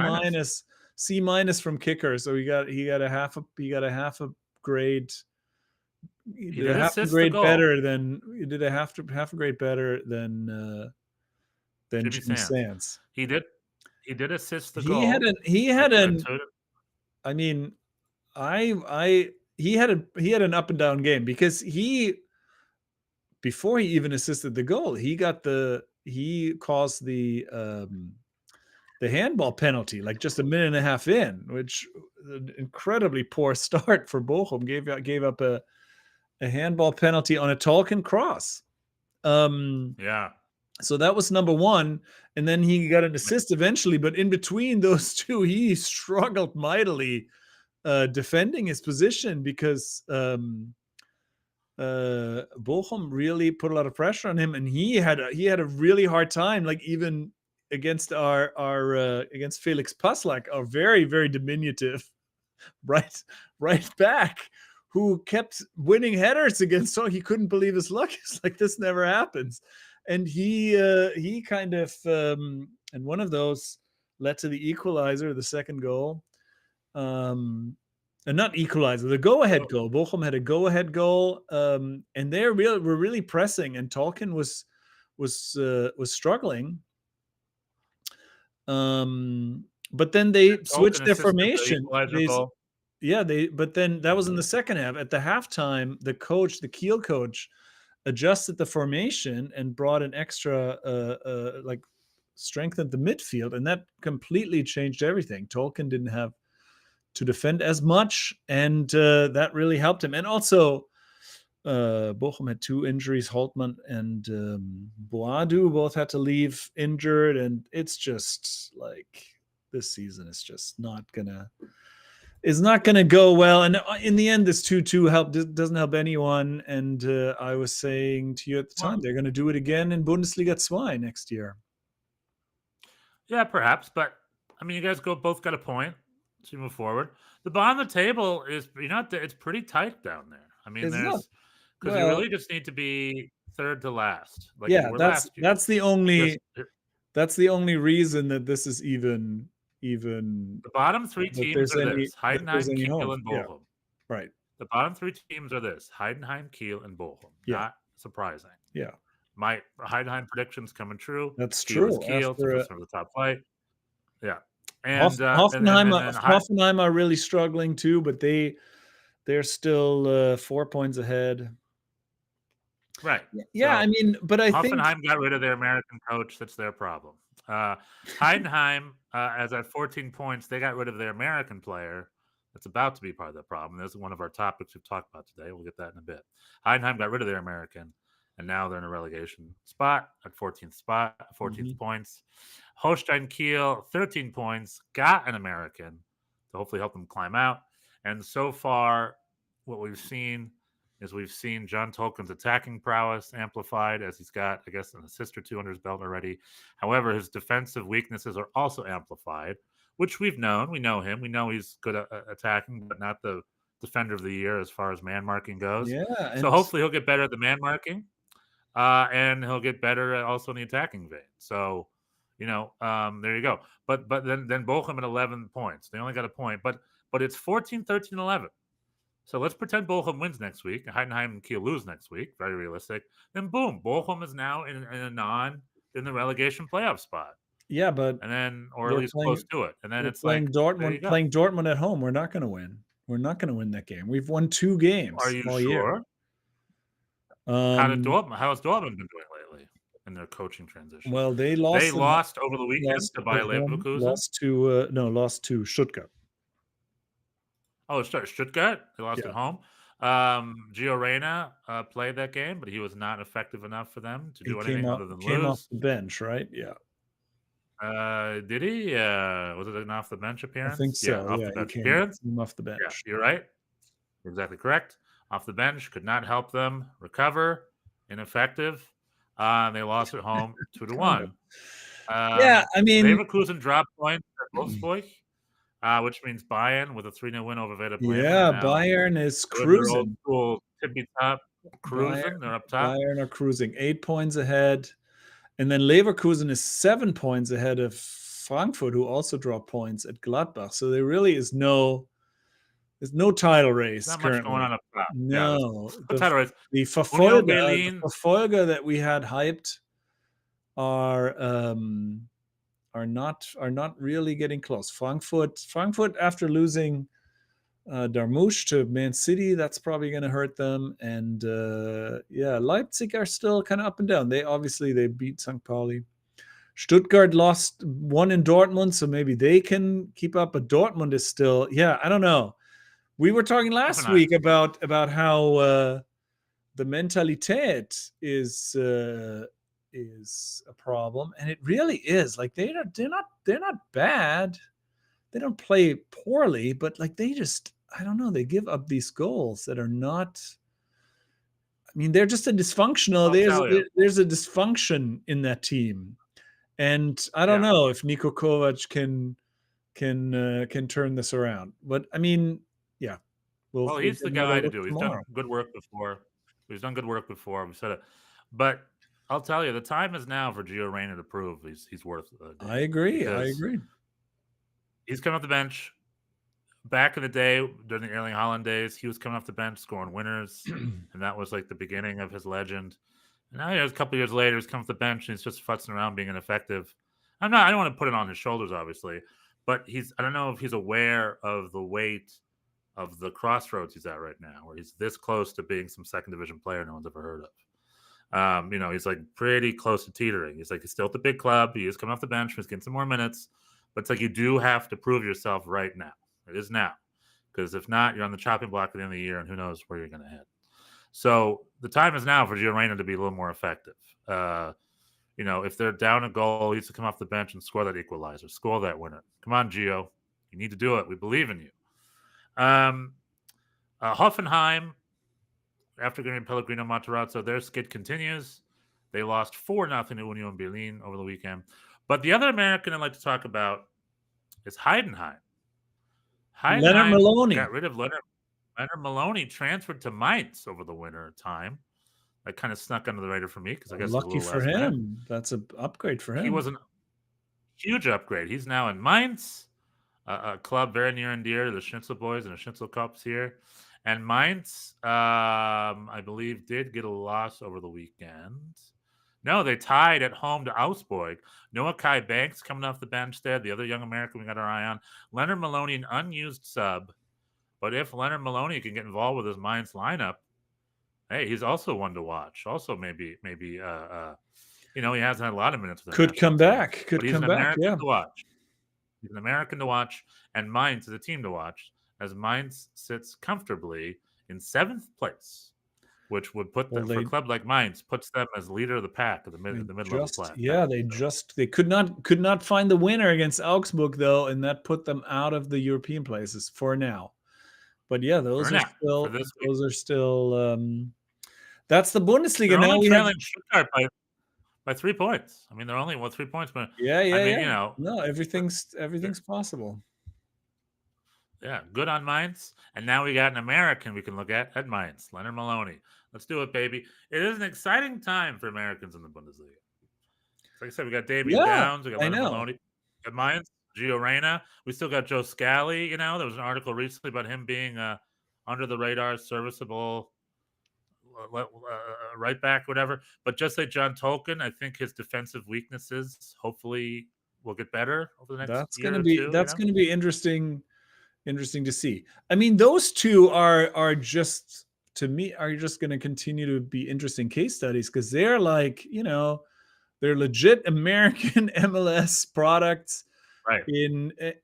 Speaker 5: minus from Kicker, so he got a half a grade. He did a half a grade better than half a grade better than Jimmy Sands.
Speaker 6: He did assist the goal.
Speaker 5: He had an up and down game because before he even assisted the goal, he caused the handball penalty like just a minute and a half in, which an incredibly poor start for Bochum. Gave up a handball penalty on a Tolkien cross.
Speaker 6: Yeah.
Speaker 5: So that was number one, and then he got an assist eventually. But in between those two, he struggled mightily defending his position because Bochum really put a lot of pressure on him, and he had a really hard time, like even against against Felix Paslak, our very, very diminutive right back, who kept winning headers against. So he couldn't believe his luck. It's like, this never happens. And he kind of and one of those led to the equalizer, the second goal. And not equalizer, the go-ahead goal. Bochum had a go-ahead goal, and they were really pressing, and Tolkien was struggling. But then they switched their formation. But then that was in the second half. At the halftime, the Kiel coach, adjusted the formation and brought an extra strengthened the midfield, and that completely changed everything. Tolkien didn't have to defend as much, and that really helped him. And also Bochum had 2 injuries. Holtmann and Boadu both had to leave injured, and it's just like this season is just not gonna go well. And in the end, this 2-2 doesn't help anyone. And I was saying to you at the time, they're going to do it again in Bundesliga 2 next year.
Speaker 6: Yeah, perhaps. But I mean, you guys both got a point to move forward. The bottom of the table is it's pretty tight down there. I mean, you really just need to be third to last. Like
Speaker 5: that's the only reason that this is even.
Speaker 6: The bottom 3 teams are this: Heidenheim, Kiel, and Bochum.
Speaker 5: Yeah. Right.
Speaker 6: The bottom 3 teams are this: Heidenheim, Kiel, and Bochum. Yeah. Not surprising.
Speaker 5: Yeah.
Speaker 6: My Heidenheim predictions coming true.
Speaker 5: That's
Speaker 6: Kiel
Speaker 5: true.
Speaker 6: Kiel to the top flight. Yeah. And
Speaker 5: Hoffenheim are really struggling too, but they're still 4 points ahead.
Speaker 6: Right.
Speaker 5: Yeah, so, I mean, but I think
Speaker 6: Hoffenheim got rid of their American coach. That's their problem. Heidenheim, as at 14 points, they got rid of their American player. That's about to be part of the problem. This is one of our topics we've talked about today. We'll get that in a bit. Heidenheim got rid of their American, and now they're in a relegation spot at 14th points. Holstein Kiel, 13 points, got an American to hopefully help them climb out. And so far, what we've seen John Tolkien's attacking prowess amplified, as he's got, I guess, an assist or 2 under his belt already. However, his defensive weaknesses are also amplified, which we've known. We know him. We know he's good at attacking, but not the defender of the year as far as man marking goes.
Speaker 5: Yeah.
Speaker 6: So hopefully he'll get better at the man marking, and he'll get better also in the attacking vein. So, there you go. But then Bochum at 11 points. They only got a point, but it's 14, 13, 11. So let's pretend Bochum wins next week. Heidenheim and Kiel lose next week. Very realistic. Then boom, Bochum is now in the relegation playoff spot.
Speaker 5: Yeah, but
Speaker 6: or at least close to it. And then it's
Speaker 5: playing
Speaker 6: like
Speaker 5: Dortmund at home. We're not going to win. We're not going to win that game. We've won 2 games
Speaker 6: Are you
Speaker 5: all
Speaker 6: sure?
Speaker 5: year.
Speaker 6: How has Dortmund been doing lately in their coaching transition?
Speaker 5: Well, they
Speaker 6: They
Speaker 5: lost.
Speaker 6: lost over the weekend
Speaker 5: Lost
Speaker 6: to Bayer
Speaker 5: at home,
Speaker 6: Leverkusen.
Speaker 5: lost to Stuttgart.
Speaker 6: Oh, sorry, Stuttgart. They lost
Speaker 5: Yeah.
Speaker 6: at home. Gio Reyna played that game, but he was not effective enough for them to
Speaker 5: He
Speaker 6: do anything other than
Speaker 5: came off
Speaker 6: lose.
Speaker 5: the bench, right? Yeah,
Speaker 6: Did he? Was it an off the bench appearance?
Speaker 5: I think so.
Speaker 6: Yeah, off
Speaker 5: Yeah,
Speaker 6: the
Speaker 5: he
Speaker 6: bench
Speaker 5: came
Speaker 6: appearance.
Speaker 5: off the bench.
Speaker 6: Yeah, you're right. You're exactly correct. Off the bench, could not help them recover. Ineffective. They lost at home 2-1.
Speaker 5: Yeah, I mean,
Speaker 6: Leverkusen dropped points at Wolfsburg, which means Bayern with a 3-0 win over Werder Bremen.
Speaker 5: yeah, Bayern is
Speaker 6: With their old
Speaker 5: cruising.
Speaker 6: school tippy top cruising. They're up top.
Speaker 5: Bayern are cruising 8 points ahead. And then Leverkusen is 7 points ahead of Frankfurt, who also dropped points at Gladbach. So there really is there's no title race
Speaker 6: Not
Speaker 5: currently.
Speaker 6: much going on up top.
Speaker 5: No.
Speaker 6: The title race.
Speaker 5: The
Speaker 6: Union Berlin.
Speaker 5: Verfolger that we had hyped are not really getting close. Frankfurt after losing Darmouche to Man City, that's probably going to hurt them. And Leipzig are still kind of up and down. They beat St. Pauli. Stuttgart won in Dortmund, so maybe they can keep up. But Dortmund is still, I don't know. We were talking last week about how the mentalität is a problem, and it really is. Like they're not bad. They don't play poorly, but like they just, I don't know, they give up these goals that are not. I mean, they're just a dysfunctional. There's a dysfunction in that team, and I don't know if Niko Kovac can turn this around. But I mean,
Speaker 6: well, he's the guy to do. He's done good work before. We've said it, but I'll tell you, the time is now for Gio Reyna to prove he's worth.
Speaker 5: I agree.
Speaker 6: He's coming off the bench. Back in the day, during the Erling Haaland days, he was coming off the bench scoring winners, and that was like the beginning of his legend. And now, a couple of years later, he's come off the bench and he's just futzing around being ineffective. I don't want to put it on his shoulders, obviously, but I don't know if he's aware of the weight of the crossroads he's at right now, where he's this close to being some second division player no one's ever heard of. He's like pretty close to teetering. He's still at the big club. He is coming off the bench. He's getting some more minutes, but it's like you do have to prove yourself right now. It is now, because if not, you're on the chopping block at the end of the year, and who knows where you're going to head. So the time is now for Gio Reyna to be a little more effective. If they're down a goal, he needs to come off the bench and score that equalizer, score that winner. Come on, Gio, you need to do it. We believe in you. Hoffenheim, after getting Pellegrino Matarazzo, their skid continues. They lost 4-0 to Union Berlin over the weekend. But the other American I'd like to talk about is Heidenheim.
Speaker 5: Leonard Maloney
Speaker 6: got rid of Leonard Maloney, transferred to Mainz over the winter time. That kind of snuck under the radar for me because I guess
Speaker 5: lucky for him. That's an upgrade for him.
Speaker 6: He was a huge upgrade. He's now in Mainz, a club very near and dear to the Schnitzel boys and the Schnitzel Cups here. And Mainz, I believe, did get a loss over the weekend. No, they tied at home to Augsburg. Noah Kai Banks coming off the bench there, the other young American we got our eye on. Leonard Maloney, an unused sub. But if Leonard Maloney can get involved with his Mainz lineup, hey, he's also one to watch. Also, maybe he hasn't had a lot of minutes.
Speaker 5: Could come back. To
Speaker 6: watch. He's an American to watch, and Mainz is a team to watch, as Mainz sits comfortably in 7th place, which would put them, for a club like Mainz, puts them as leader of the pack at the mid-level flat.
Speaker 5: Yeah, they could not find the winner against Augsburg though, and that put them out of the European places for now. But yeah, those are still. That's the Bundesliga.
Speaker 6: They're
Speaker 5: now
Speaker 6: only trailing Stuttgart by 3 points. I mean, they're only 3 points, but
Speaker 5: no, everything's possible.
Speaker 6: Yeah, good on Mainz. And now we got an American we can look at Mainz, Leonard Maloney. Let's do it, baby. It is an exciting time for Americans in the Bundesliga. Like I said, we got Damian Downs, we got Leonard Maloney at Mainz, Gio Reyna. We still got Joe Scally. There was an article recently about him being under the radar, serviceable right back, whatever. But just like John Tolkien, I think his defensive weaknesses hopefully will get better over the next year or two.
Speaker 5: That's going to be interesting. interesting to see. I mean, those two are just, to me, are just going to continue to be interesting case studies because they're like, they're legit American MLS products
Speaker 6: Right.
Speaker 5: in at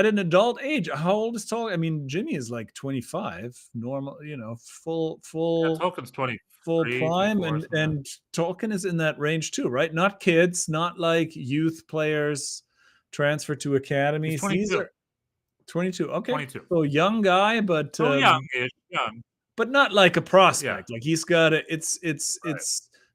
Speaker 5: an adult age. How old is Tolkien? I mean, Jimmy is like 25, normal, full
Speaker 6: Tolkien's 23,
Speaker 5: full prime,
Speaker 6: 24,
Speaker 5: and Tolkien is in that range too, right? Not kids, not like youth players transfer to academies.
Speaker 6: He's 22.
Speaker 5: These are 22. Okay,
Speaker 6: 22.
Speaker 5: so young guy, but
Speaker 6: So young-ish, young.
Speaker 5: but not like a prospect. Like he's got a. It's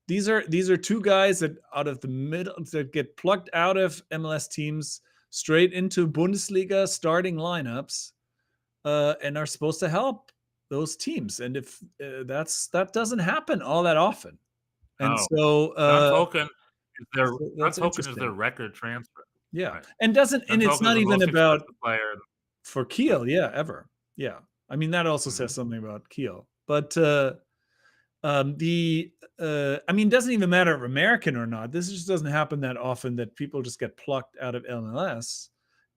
Speaker 5: these are two guys that out of the middle that get plucked out of MLS teams straight into Bundesliga starting lineups, and are supposed to help those teams. And if that doesn't happen all that often, and so
Speaker 6: John Tolkien is their
Speaker 5: interesting.
Speaker 6: record transfer.
Speaker 5: Yeah,
Speaker 6: Right.
Speaker 5: and doesn't, and it's
Speaker 6: Tolkien's
Speaker 5: not
Speaker 6: the
Speaker 5: even
Speaker 6: most
Speaker 5: about
Speaker 6: expensive player.
Speaker 5: for Kiel, ever. Yeah, I mean that also says something about Kiel, but I mean, it doesn't even matter if American or not. This just doesn't happen that often that people just get plucked out of MLS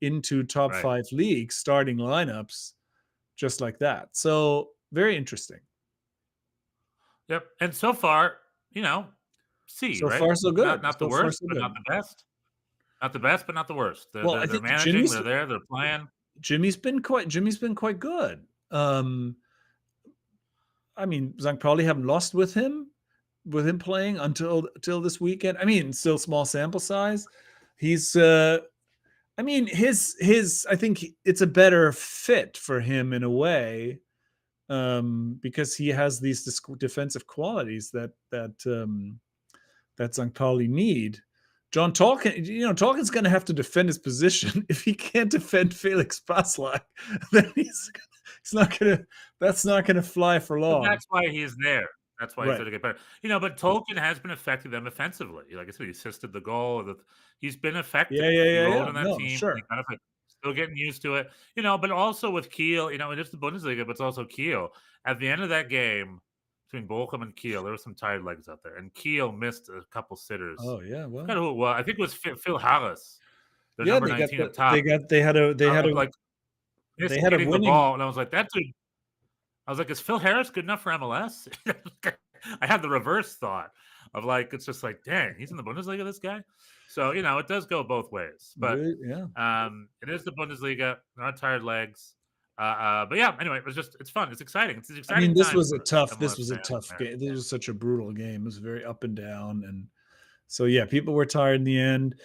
Speaker 5: into top
Speaker 6: Right.
Speaker 5: 5 leagues starting lineups just like that. So very interesting.
Speaker 6: Yep. And so far, C,
Speaker 5: So
Speaker 6: right?
Speaker 5: far so good.
Speaker 6: Not the
Speaker 5: So far,
Speaker 6: worst,
Speaker 5: so
Speaker 6: but
Speaker 5: good.
Speaker 6: not the best. Not the best, but not the worst.
Speaker 5: Well, I
Speaker 6: They're
Speaker 5: think
Speaker 6: managing. They're there. They're playing.
Speaker 5: Jimmy's been quite good. I mean, St. Pauli haven't lost with him playing until this weekend. I mean, still small sample size. He's I mean, I think it's a better fit for him in a way, because he has these defensive qualities that St. Pauli need. John Tolkien, Tolkien's going to have to defend his position. If he can't defend Felix Passlack, then that's not going to fly for long.
Speaker 6: But that's why he's there. That's why he's going to get better. But Tolkien has been affecting them offensively. Like I said, he assisted the goal. He's been effective.
Speaker 5: Yeah.
Speaker 6: On that team.
Speaker 5: Sure.
Speaker 6: Kind of still getting used to it. But also with Kiel, it is the Bundesliga, but it's also Kiel. At the end of that game between Bochum and Kiel, there were some tired legs out there, and Kiel missed a couple sitters.
Speaker 5: Oh yeah, well,
Speaker 6: I don't know who it was. I think it was Phil Harris. Their
Speaker 5: yeah,
Speaker 6: number 19 at top.
Speaker 5: They had a
Speaker 6: winning
Speaker 5: winning
Speaker 6: ball, and I was like, that dude. I was like, is Phil Harris good enough for MLS? I had the reverse thought of like, it's just like, dang, he's in the Bundesliga, this guy. So it does go both ways, but it is the Bundesliga. There are tired legs. But yeah, anyway, it's fun. It's exciting. It's exciting.
Speaker 5: I mean, this was a tough
Speaker 6: MLS
Speaker 5: game. This was such a brutal game. It was very up and down. And so, yeah, people were tired in the end.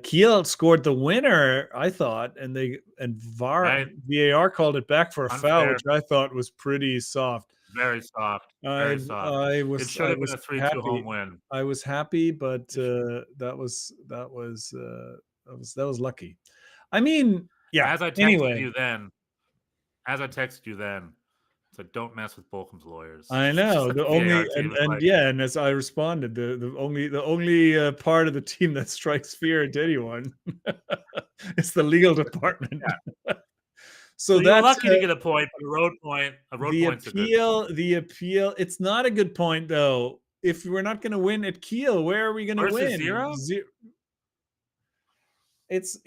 Speaker 5: Kiel scored the winner, I thought, and VAR called it back for a foul, which I thought was pretty soft.
Speaker 6: Very soft.
Speaker 5: It
Speaker 6: should have been a 3-2 home win.
Speaker 5: I was happy, but that was lucky. I mean, yeah.
Speaker 6: As I texted you then, so don't mess with Bochum's lawyers.
Speaker 5: I know. The only and as I responded, the only part of the team that strikes fear into anyone is the legal department.
Speaker 6: Yeah.
Speaker 5: So
Speaker 6: you're lucky to get a point, but a road point's a good.
Speaker 5: The appeal. It's not a good point though. If we're not going to win at Kiel, where are we going to win?
Speaker 6: 0?
Speaker 5: It's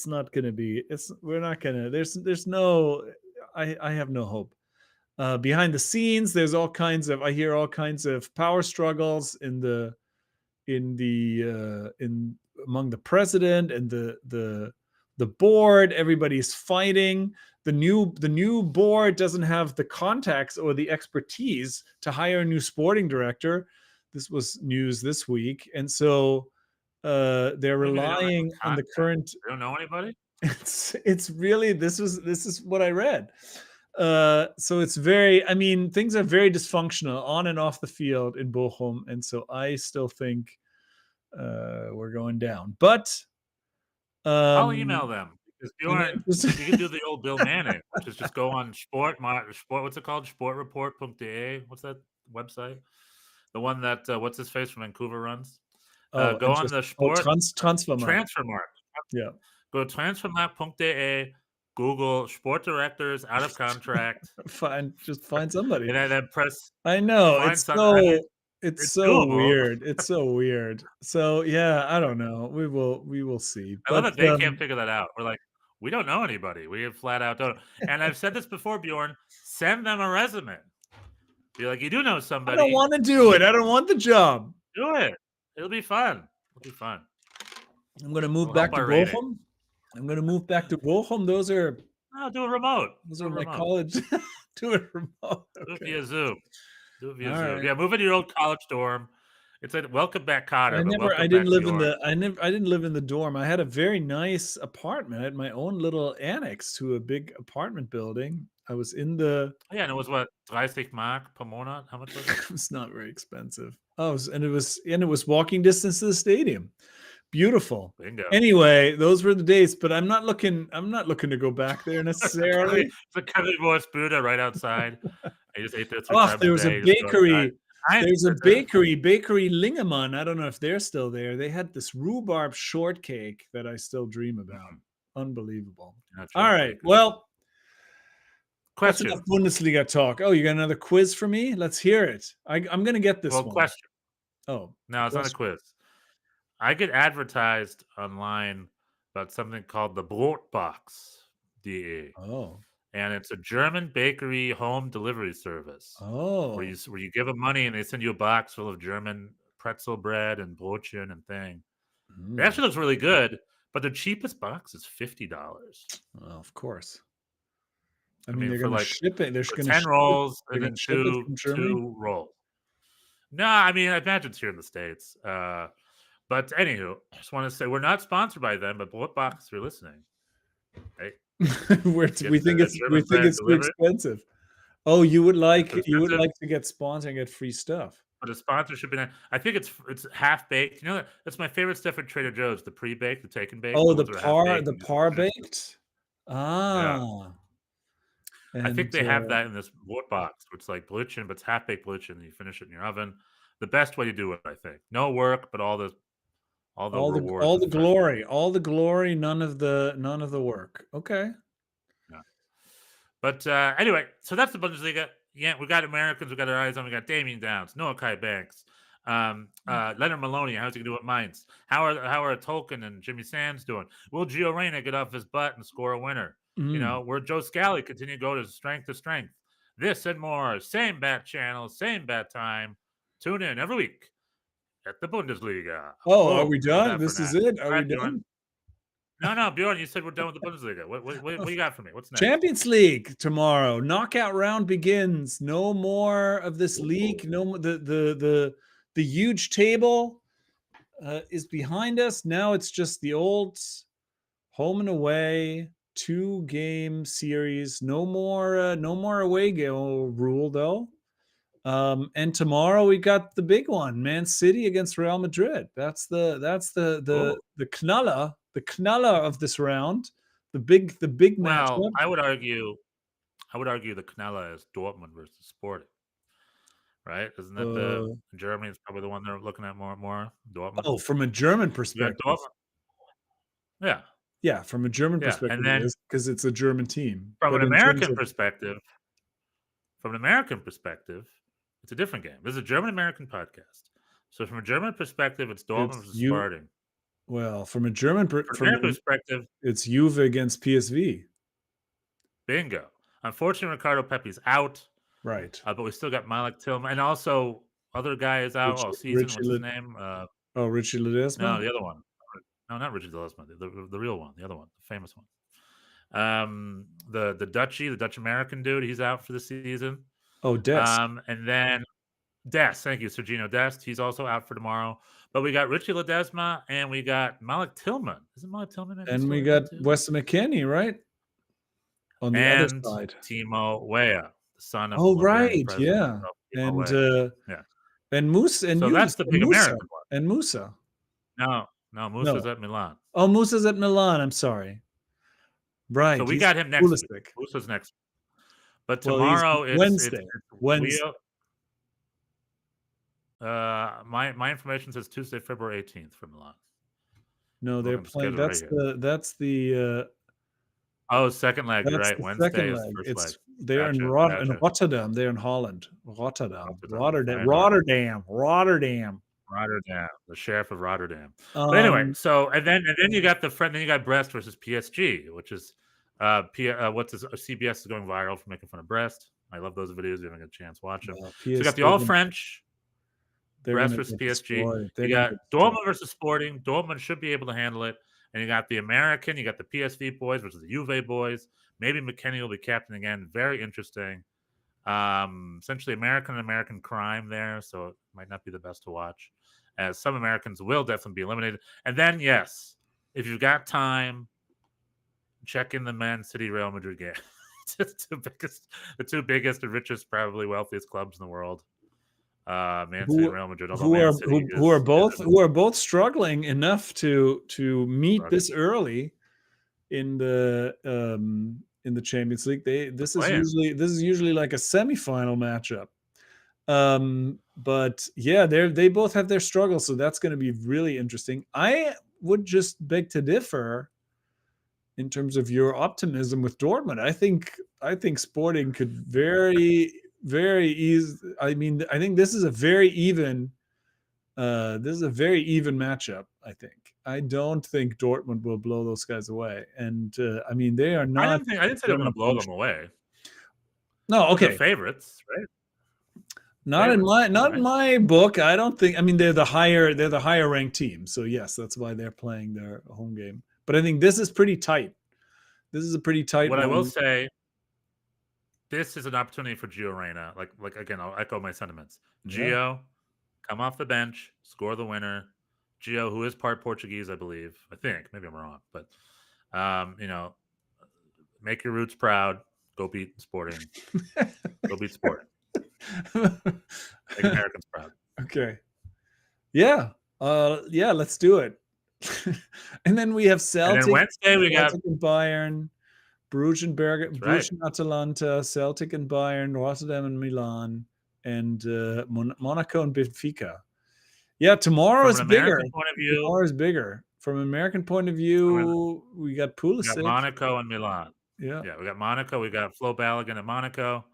Speaker 5: not going to be. We're not going to. There's no. I have no hope. Behind the scenes, there's I hear all kinds of power struggles among the president and the board. Everybody's fighting. The new board doesn't have the contacts or the expertise to hire a new sporting director. This was news this week, and so they're relying on the current.
Speaker 6: They don't know anybody.
Speaker 5: It's really this is what I read. So it's things are very dysfunctional on and off the field in Bochum, and so I still think we're going down. But
Speaker 6: I'll email them because you can do the old Bill Manning, which is just go on sport. What's it called? Sportreport.de. What's that website? The one that what's his face from Vancouver runs. Go on the sport Transfermarkt.
Speaker 5: Yeah.
Speaker 6: Go to transfermarkt.de, Google sport directors out of contract.
Speaker 5: Just find somebody.
Speaker 6: And then press.
Speaker 5: I know. It's so weird. It's so weird. So yeah, I don't know. We will see.
Speaker 6: I love that they can't figure that out. We don't know anybody. We have flat out don't. And I've said this before, Bjorn. Send them a resume. Be like, you do know
Speaker 5: I
Speaker 6: somebody.
Speaker 5: don't want to do it. I don't want the job.
Speaker 6: Do it. It'll be fun. It'll be fun.
Speaker 5: I'm going to move
Speaker 6: It'll
Speaker 5: back
Speaker 6: help
Speaker 5: to
Speaker 6: our rating.
Speaker 5: Bochum. I'm going to move back to Bochum. Those are
Speaker 6: No, do it remote.
Speaker 5: my college. Do it remote.
Speaker 6: Do it
Speaker 5: Okay.
Speaker 6: via Zoom. Do it via
Speaker 5: All
Speaker 6: Zoom.
Speaker 5: right.
Speaker 6: Yeah, move into your old college dorm. It's like welcome back, Cotter.
Speaker 5: I didn't live in the dorm. I had a very nice apartment. I had my own little annex to a big apartment building. I was in the
Speaker 6: Yeah, and it was what 30 Mark per monat. How much was it?
Speaker 5: it was not very expensive. And it was walking distance to the stadium. Beautiful.
Speaker 6: Bingo.
Speaker 5: Anyway, those were the days, but I'm not looking to go back there necessarily.
Speaker 6: It's a currywurst Buddha right outside. I just ate there 3
Speaker 5: Oh,
Speaker 6: times
Speaker 5: there was
Speaker 6: day.
Speaker 5: a
Speaker 6: Just go
Speaker 5: bakery.
Speaker 6: outside.
Speaker 5: There's a bakery Lingemann. I don't know if they're still there. They had this rhubarb shortcake that I still dream about. Unbelievable.
Speaker 6: That's
Speaker 5: All
Speaker 6: really
Speaker 5: right.
Speaker 6: good.
Speaker 5: Well, that's
Speaker 6: question.
Speaker 5: enough Bundesliga talk. Oh, you got another quiz for me? Let's hear it. I'm going to get this one.
Speaker 6: Question.
Speaker 5: Oh,
Speaker 6: No, it's not a quiz. I get advertised online about something called the Brotbox.de.
Speaker 5: oh,
Speaker 6: And it's a German bakery home delivery service
Speaker 5: oh.
Speaker 6: where you give them money and they send you a box full of German pretzel bread and Brötchen and thing.
Speaker 5: Mm.
Speaker 6: It actually looks really good, but the cheapest box is $50.
Speaker 5: Well, of course. I
Speaker 6: I
Speaker 5: mean,
Speaker 6: mean,
Speaker 5: they're
Speaker 6: for
Speaker 5: going to
Speaker 6: like
Speaker 5: ship it. They're
Speaker 6: for
Speaker 5: going to
Speaker 6: 10 rolls
Speaker 5: they're
Speaker 6: and then
Speaker 5: gonna ship it from Germany?
Speaker 6: two rolls. No, I mean, I imagine it's here in the States. But anywho, I just want to say we're not sponsored by them, but Brotbox, if you're listening, hey,
Speaker 5: we think
Speaker 6: the
Speaker 5: it's
Speaker 6: German bread
Speaker 5: too
Speaker 6: delivered.
Speaker 5: expensive. Oh, you would like
Speaker 6: expensive.
Speaker 5: to get sponsored and get free stuff.
Speaker 6: But a sponsorship in it, I think it's half baked. You know, that's my favorite stuff at Trader Joe's: the pre-baked, the take and bake.
Speaker 5: Oh, the
Speaker 6: ones that are half-baked
Speaker 5: par
Speaker 6: and just
Speaker 5: par
Speaker 6: finish it.
Speaker 5: baked. Ah.
Speaker 6: I think they have
Speaker 5: And,
Speaker 6: that in this Brotbox, which is like Brötchen, but it's half baked Brötchen, and you finish it in your oven. The best way to do it, I think. No work, but all the rewards.
Speaker 5: all the
Speaker 6: and fresh
Speaker 5: glory, none of the work. Okay.
Speaker 6: But anyway, so that's the Bundesliga. Yeah, we got Americans. We got our eyes on. We got Damian Downs, Noah Kai Banks, Leonard Maloney. How's he gonna do at Mainz? How are Tolkien and Jimmy Sands doing? Will Gio Reyna get off his butt and score a winner? You know, where Joe Scally continue to go to strength to strength. This and more. Same bat channel, same bat time. Tune in every week at the Bundesliga.
Speaker 5: Oh, are we
Speaker 6: how's
Speaker 5: done?
Speaker 6: that
Speaker 5: This
Speaker 6: for
Speaker 5: is
Speaker 6: now?
Speaker 5: it. Are we
Speaker 6: Right, Bjorn?
Speaker 5: done?
Speaker 6: No, Bjorn, you said we're done with the Bundesliga. What you got for me? What's next?
Speaker 5: Champions League tomorrow. Knockout round begins. No more of this league. No more the huge table is behind us. Now it's just the old home and away 2-game series. No more away go rule though. And tomorrow we got the big one, Man City against Real Madrid. That's the knaller of this round. The big matchup.
Speaker 6: Well, I would argue the Canela is Dortmund versus Sporting, right? Isn't that Germany is probably the one they're looking at more? Dortmund.
Speaker 5: Oh, from a German
Speaker 6: You got
Speaker 5: perspective.
Speaker 6: Dortmund.
Speaker 5: Yeah, from a German
Speaker 6: Yeah,
Speaker 5: perspective,
Speaker 6: and then
Speaker 5: because it's a German team.
Speaker 6: From
Speaker 5: But
Speaker 6: an
Speaker 5: in terms
Speaker 6: American
Speaker 5: of-
Speaker 6: perspective, it's a different game. This is a German-American podcast. So from a German perspective, it's Dortmund versus Sporting.
Speaker 5: well, from a German
Speaker 6: From American perspective,
Speaker 5: it's Juve against PSV.
Speaker 6: bingo. Unfortunately, Ricardo Pepe's out,
Speaker 5: Right.
Speaker 6: but we still got Malik Tillman, and also other guy is out all season.
Speaker 5: Richie
Speaker 6: What's his name?
Speaker 5: Oh, Richie Ledesma?
Speaker 6: No, the other one. No, not Richard Ledesma. The real one. The other one. The famous one. The Dutch American dude. He's out for the season.
Speaker 5: Oh, Dest.
Speaker 6: And then Dest. Thank you, Sergino Dest. He's also out for tomorrow. But we got Richie Ledesma and we got Malik Tillman. Isn't Malik Tillman? In
Speaker 5: And we
Speaker 6: this
Speaker 5: got
Speaker 6: one too?
Speaker 5: Weston McKennie, right? On the other
Speaker 6: And
Speaker 5: side.
Speaker 6: Timo Weah, the son of
Speaker 5: Oh,
Speaker 6: Bulgarian
Speaker 5: right,
Speaker 6: president
Speaker 5: yeah.
Speaker 6: of Timo
Speaker 5: And
Speaker 6: Weah. Yeah.
Speaker 5: and Musa and
Speaker 6: So
Speaker 5: Yunus
Speaker 6: that's the
Speaker 5: and
Speaker 6: big
Speaker 5: Musa.
Speaker 6: American one.
Speaker 5: And Musa.
Speaker 6: No, Musa's at Milan.
Speaker 5: Oh, Musa's at Milan. I'm sorry. Right.
Speaker 6: So we
Speaker 5: he's
Speaker 6: got him next week.
Speaker 5: Pulisic.
Speaker 6: Musa's next. But
Speaker 5: Well, he's
Speaker 6: tomorrow it's
Speaker 5: Wednesday. Wednesday.
Speaker 6: My information says Tuesday, February 18th for Milan.
Speaker 5: No, they're
Speaker 6: Look, I'm
Speaker 5: playing.
Speaker 6: scheduled
Speaker 5: That's the
Speaker 6: Oh, second leg,
Speaker 5: that's
Speaker 6: right?
Speaker 5: the
Speaker 6: Wednesday
Speaker 5: second
Speaker 6: is
Speaker 5: leg.
Speaker 6: first
Speaker 5: It's
Speaker 6: leg.
Speaker 5: they're in
Speaker 6: Gotcha.
Speaker 5: Rotterdam. They're in Holland. Rotterdam.
Speaker 6: Rotterdam.
Speaker 5: Rotterdam.
Speaker 6: Rotterdam, the sheriff of Rotterdam. But anyway, so and then you got then you got Brest versus PSG, which is what's this? CBS is going viral for making fun of Brest. I love those videos. If you haven't got a chance, watch them. So you got the all French. Brest versus PSG. You got Dortmund versus Sporting. Dortmund should be able to handle it. And you got the American. You got the PSV boys versus the Juve boys. Maybe McKennie will be captain again. Very interesting. Essentially American crime there, so it might not be the best to watch, as some Americans will definitely be eliminated. And then, yes, if you've got time, check in the Man City Real Madrid game. the two biggest and richest, probably wealthiest clubs in the world. Man City and Real Madrid,
Speaker 5: who are both struggling enough to meet this early in the Champions League. This is usually like a semifinal matchup. But yeah, they both have their struggles, so that's going to be really interesting. I would just beg to differ in terms of your optimism with Dortmund. I think Sporting could very easy. I think this is a very even matchup. I don't think Dortmund will blow those guys away. And they are not.
Speaker 6: I didn't say they're going to blow them away.
Speaker 5: No, okay.
Speaker 6: They're favorites, right?
Speaker 5: Not in my book. I don't think. They're the higher ranked team. So yes, that's why they're playing their home game. But I think this is pretty tight. This is a pretty tight.
Speaker 6: What I will say, this is an opportunity for Gio Reyna. Like again, I'll echo my sentiments. Gio, come off the bench, score the winner. Gio, who is part Portuguese, I believe. I think. Maybe I'm wrong, but make your roots proud. Go beat Sporting. Go beat Sporting. Make Americans proud.
Speaker 5: Okay. Yeah. Let's do it. And then we have Celtic.
Speaker 6: And then Wednesday we got
Speaker 5: and Bayern, Bruges and Bruges and Atalanta, Celtic and Bayern, Rotterdam and Milan, and Monaco and Benfica. Yeah, tomorrow is bigger. Tomorrow is bigger. From an American point of view, we got Pulisic.
Speaker 6: We got Monaco and Milan.
Speaker 5: Yeah,
Speaker 6: we got Monaco. We got Flo Balogun at Monaco.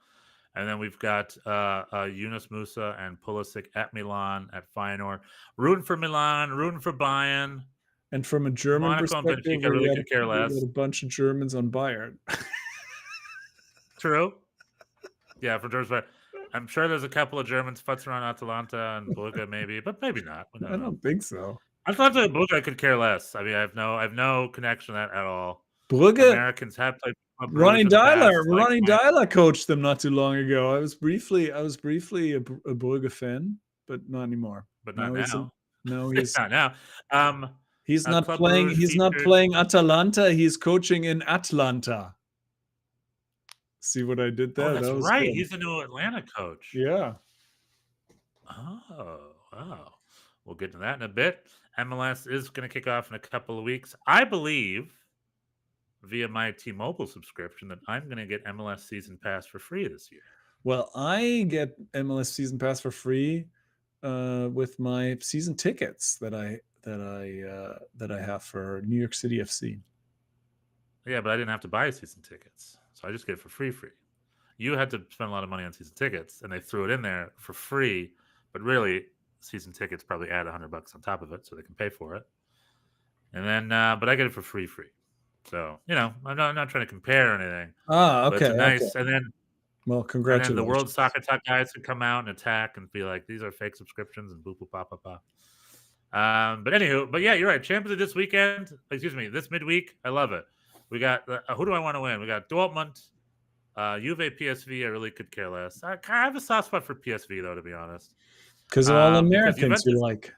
Speaker 6: And then we've got Yunus Musa and Pulisic at Milan, at Feyenoord. Rooting for Milan, rooting for Bayern.
Speaker 5: And from a German perspective,
Speaker 6: we could care less.
Speaker 5: We got a bunch of Germans on Bayern.
Speaker 6: True. Yeah, for Germans. I'm sure there's a couple of Germans futzing around Atalanta and Brugge, maybe, but maybe not.
Speaker 5: I don't think so.
Speaker 6: I thought that Brugge could care less. I have no connection to that at all.
Speaker 5: Brugge.
Speaker 6: Americans have played.
Speaker 5: Ronnie Dyler coached them not too long ago. I was briefly a Brugge fan, but not anymore.
Speaker 6: But not now.
Speaker 5: No, he's
Speaker 6: not now.
Speaker 5: He's not playing. He's not playing Atalanta. He's coaching in Atlanta. See what I did there?
Speaker 6: That's right. Good. He's the new Atlanta coach.
Speaker 5: Yeah.
Speaker 6: Oh, wow. We'll get to that in a bit. MLS is going to kick off in a couple of weeks. I believe, via my T-Mobile subscription, that I'm going to get MLS Season Pass for free this year.
Speaker 5: Well, I get MLS Season Pass for free with my season tickets that I have for New York City FC.
Speaker 6: Yeah, but I didn't have to buy season tickets, so I just get it for free. You had to spend a lot of money on season tickets, and they threw it in there for free. But really, season tickets probably add $100 on top of it, so they can pay for it. And then, but I get it for free. So I'm not trying to compare or anything.
Speaker 5: Okay.
Speaker 6: But it's nice.
Speaker 5: Okay.
Speaker 6: And then,
Speaker 5: well, congratulations.
Speaker 6: And then the World Soccer Talk guys could come out and attack and be like, "These are fake subscriptions," and boop boop pa pa pa. But anywho, but yeah, you're right. Champions League this weekend. Excuse me, this midweek. I love it. We got who do I want to win? We got Dortmund, Juve, PSV. I really could care less. I kind of have a soft spot for PSV though, to be honest.
Speaker 5: Because of all Americans you like.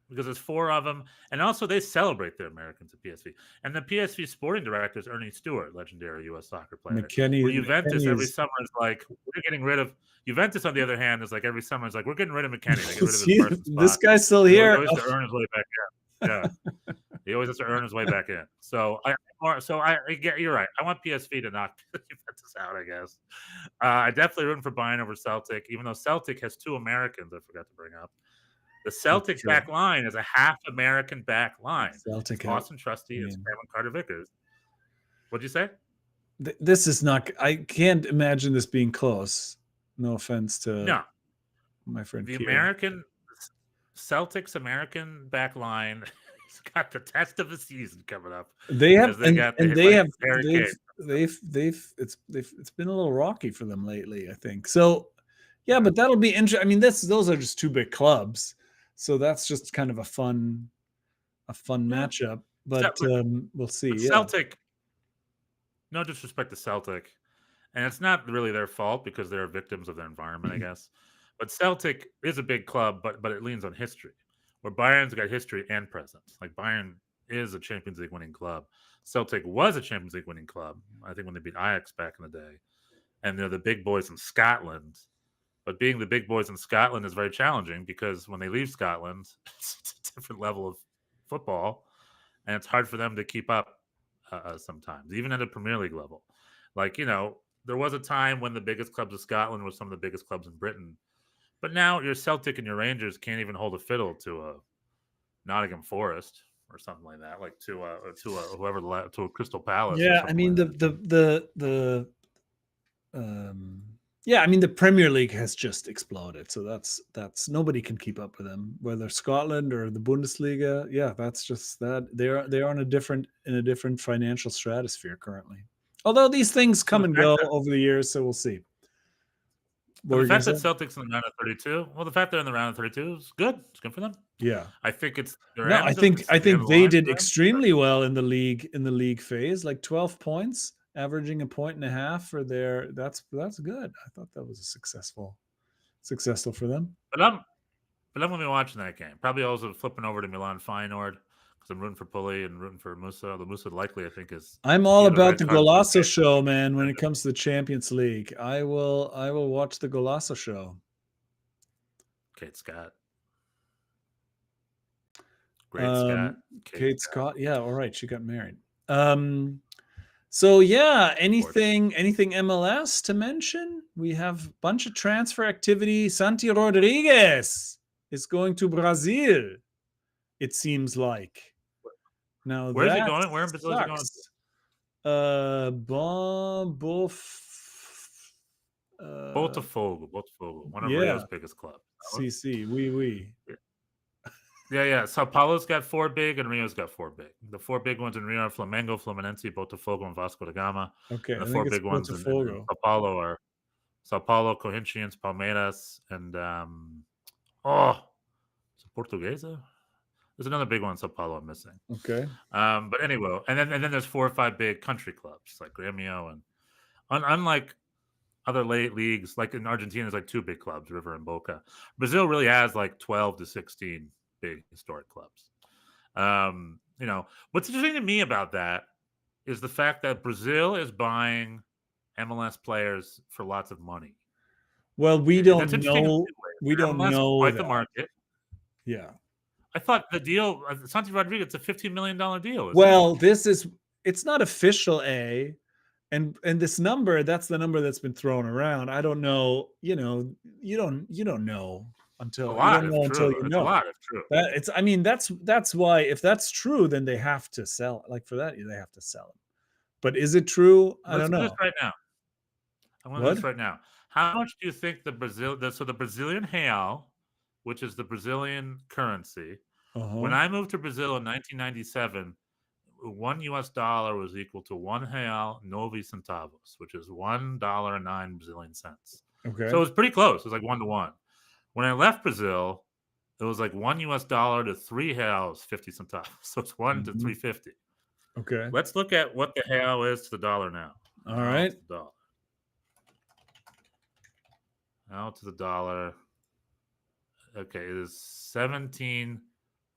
Speaker 6: Because there's 4 of them, and also they celebrate their Americans at PSV. And the PSV sporting director is Ernie Stewart, legendary U.S. soccer player. Juventus every summer is like, we're getting rid of. Juventus, on the other hand, is like every summer is like, we're getting rid of McKennie. They get rid of his first spot.
Speaker 5: This guy's still here.
Speaker 6: He always has to earn his way back in. Yeah, he always has to earn his way back in. So I get you're right. I want PSV to knock Juventus out. I guess I definitely rooting for Bayern over Celtic, even though Celtic has 2 Americans. I forgot to bring up. The Celtic back line is a half American back line.
Speaker 5: Celtic,
Speaker 6: Austin Trusty and Cameron Carter-Vickers. What'd you say?
Speaker 5: This is not. I can't imagine this being close. No offense to my friend.
Speaker 6: The
Speaker 5: Kieran.
Speaker 6: Celtics American back line has got the test of the season coming up.
Speaker 5: They have,
Speaker 6: As they got the
Speaker 5: and
Speaker 6: hit
Speaker 5: they
Speaker 6: by
Speaker 5: have,
Speaker 6: Harry
Speaker 5: it's been a little rocky for them lately, I think. So, yeah, but that'll be interesting. I mean, those are just two big clubs, so that's just kind of a fun matchup. But we'll see.
Speaker 6: But
Speaker 5: Yeah.
Speaker 6: Celtic, no disrespect to Celtic, and it's not really their fault because they're victims of their environment, I guess. But Celtic is a big club, but it leans on history, where Bayern's got history and presence. Like Bayern is a Champions League winning club. Celtic was a Champions League winning club, I think, when they beat Ajax back in the day. And they're the big boys in Scotland. But being the big boys in Scotland is very challenging because when they leave Scotland, it's a different level of football, and it's hard for them to keep up sometimes, even at a Premier League level. Like, there was a time when the biggest clubs of Scotland were some of the biggest clubs in Britain. But now your Celtic and your Rangers can't even hold a fiddle to a Nottingham Forest or something like that, like to a Crystal Palace.
Speaker 5: Yeah, I mean the Premier League has just exploded, so that's nobody can keep up with them, whether Scotland or the Bundesliga. Yeah, that's just that they're on a different financial stratosphere currently. Although these things come and go over the years, so we'll see.
Speaker 6: The fact that Celtics in the round of 32, well, the fact they're in the round of 32 is good. It's good for them.
Speaker 5: Yeah,
Speaker 6: I think it's.
Speaker 5: I think they did extremely well in the league phase, like 12 points, averaging 1.5 points for their. That's good. I thought that was a successful for them.
Speaker 6: But I'm gonna be watching that game. Probably also flipping over to Milan Feyenoord because I'm rooting for Pulley and rooting for Musa. The Musa likely, I think, is.
Speaker 5: I'm all about the Golasso show, man. When it comes to the Champions League, I will watch the Golasso show.
Speaker 6: Kate Scott. Great Scott.
Speaker 5: Kate Scott. Yeah, all right. She got married. So yeah, anything MLS to mention? We have a bunch of transfer activity. Santi Rodriguez is going to Brazil, it seems like. Now
Speaker 6: where's he going? Where in Brazil is he going? Botafogo, one of Rio's biggest clubs.
Speaker 5: CC, oui.
Speaker 6: Yeah. Sao Paulo's got 4 big and Rio's got 4 big. The 4 big ones in Rio are Flamengo, Fluminense, Botafogo, and Vasco da Gama.
Speaker 5: Okay.
Speaker 6: And the 4 big ones in Sao Paulo are Sao Paulo, Corinthians, Palmeiras, and is it Portuguesa? There's another big one in Sao Paulo I'm missing.
Speaker 5: Okay.
Speaker 6: But anyway, and then there's 4 or 5 big country clubs like Grêmio, and unlike other late leagues, like in Argentina, there's like 2 big clubs, River and Boca. Brazil really has like 12 to 16 big historic clubs. What's interesting to me about that is the fact that Brazil is buying MLS players for lots of money.
Speaker 5: Well, we don't know. We don't
Speaker 6: MLS
Speaker 5: know
Speaker 6: quite the market.
Speaker 5: Yeah.
Speaker 6: I thought the deal, Santi Rodriguez, it's a $15 million deal.
Speaker 5: Well, it's not official, and this number, that's the number that's been thrown around. I don't know. You don't know until you know.
Speaker 6: It's a lot of true.
Speaker 5: That's why, if that's true, then they have to sell. Like for that, they have to sell it. But is it true? I don't know.
Speaker 6: This right now. I want to do this right now. How much do you think the Brazilian real, which is the Brazilian currency, when I moved to Brazil in 1997, $1 was equal to R$1,9 centavos, which is $1.09 Brazilian cents.
Speaker 5: Okay.
Speaker 6: So it was pretty close. It was like 1-to-1. When I left Brazil, it was like $1 to R$3.50 centavos. So it's 1 to 3.50.
Speaker 5: Okay.
Speaker 6: Let's look at what the real is to the dollar now.
Speaker 5: All right.
Speaker 6: Now to the dollar. Okay, it is 17.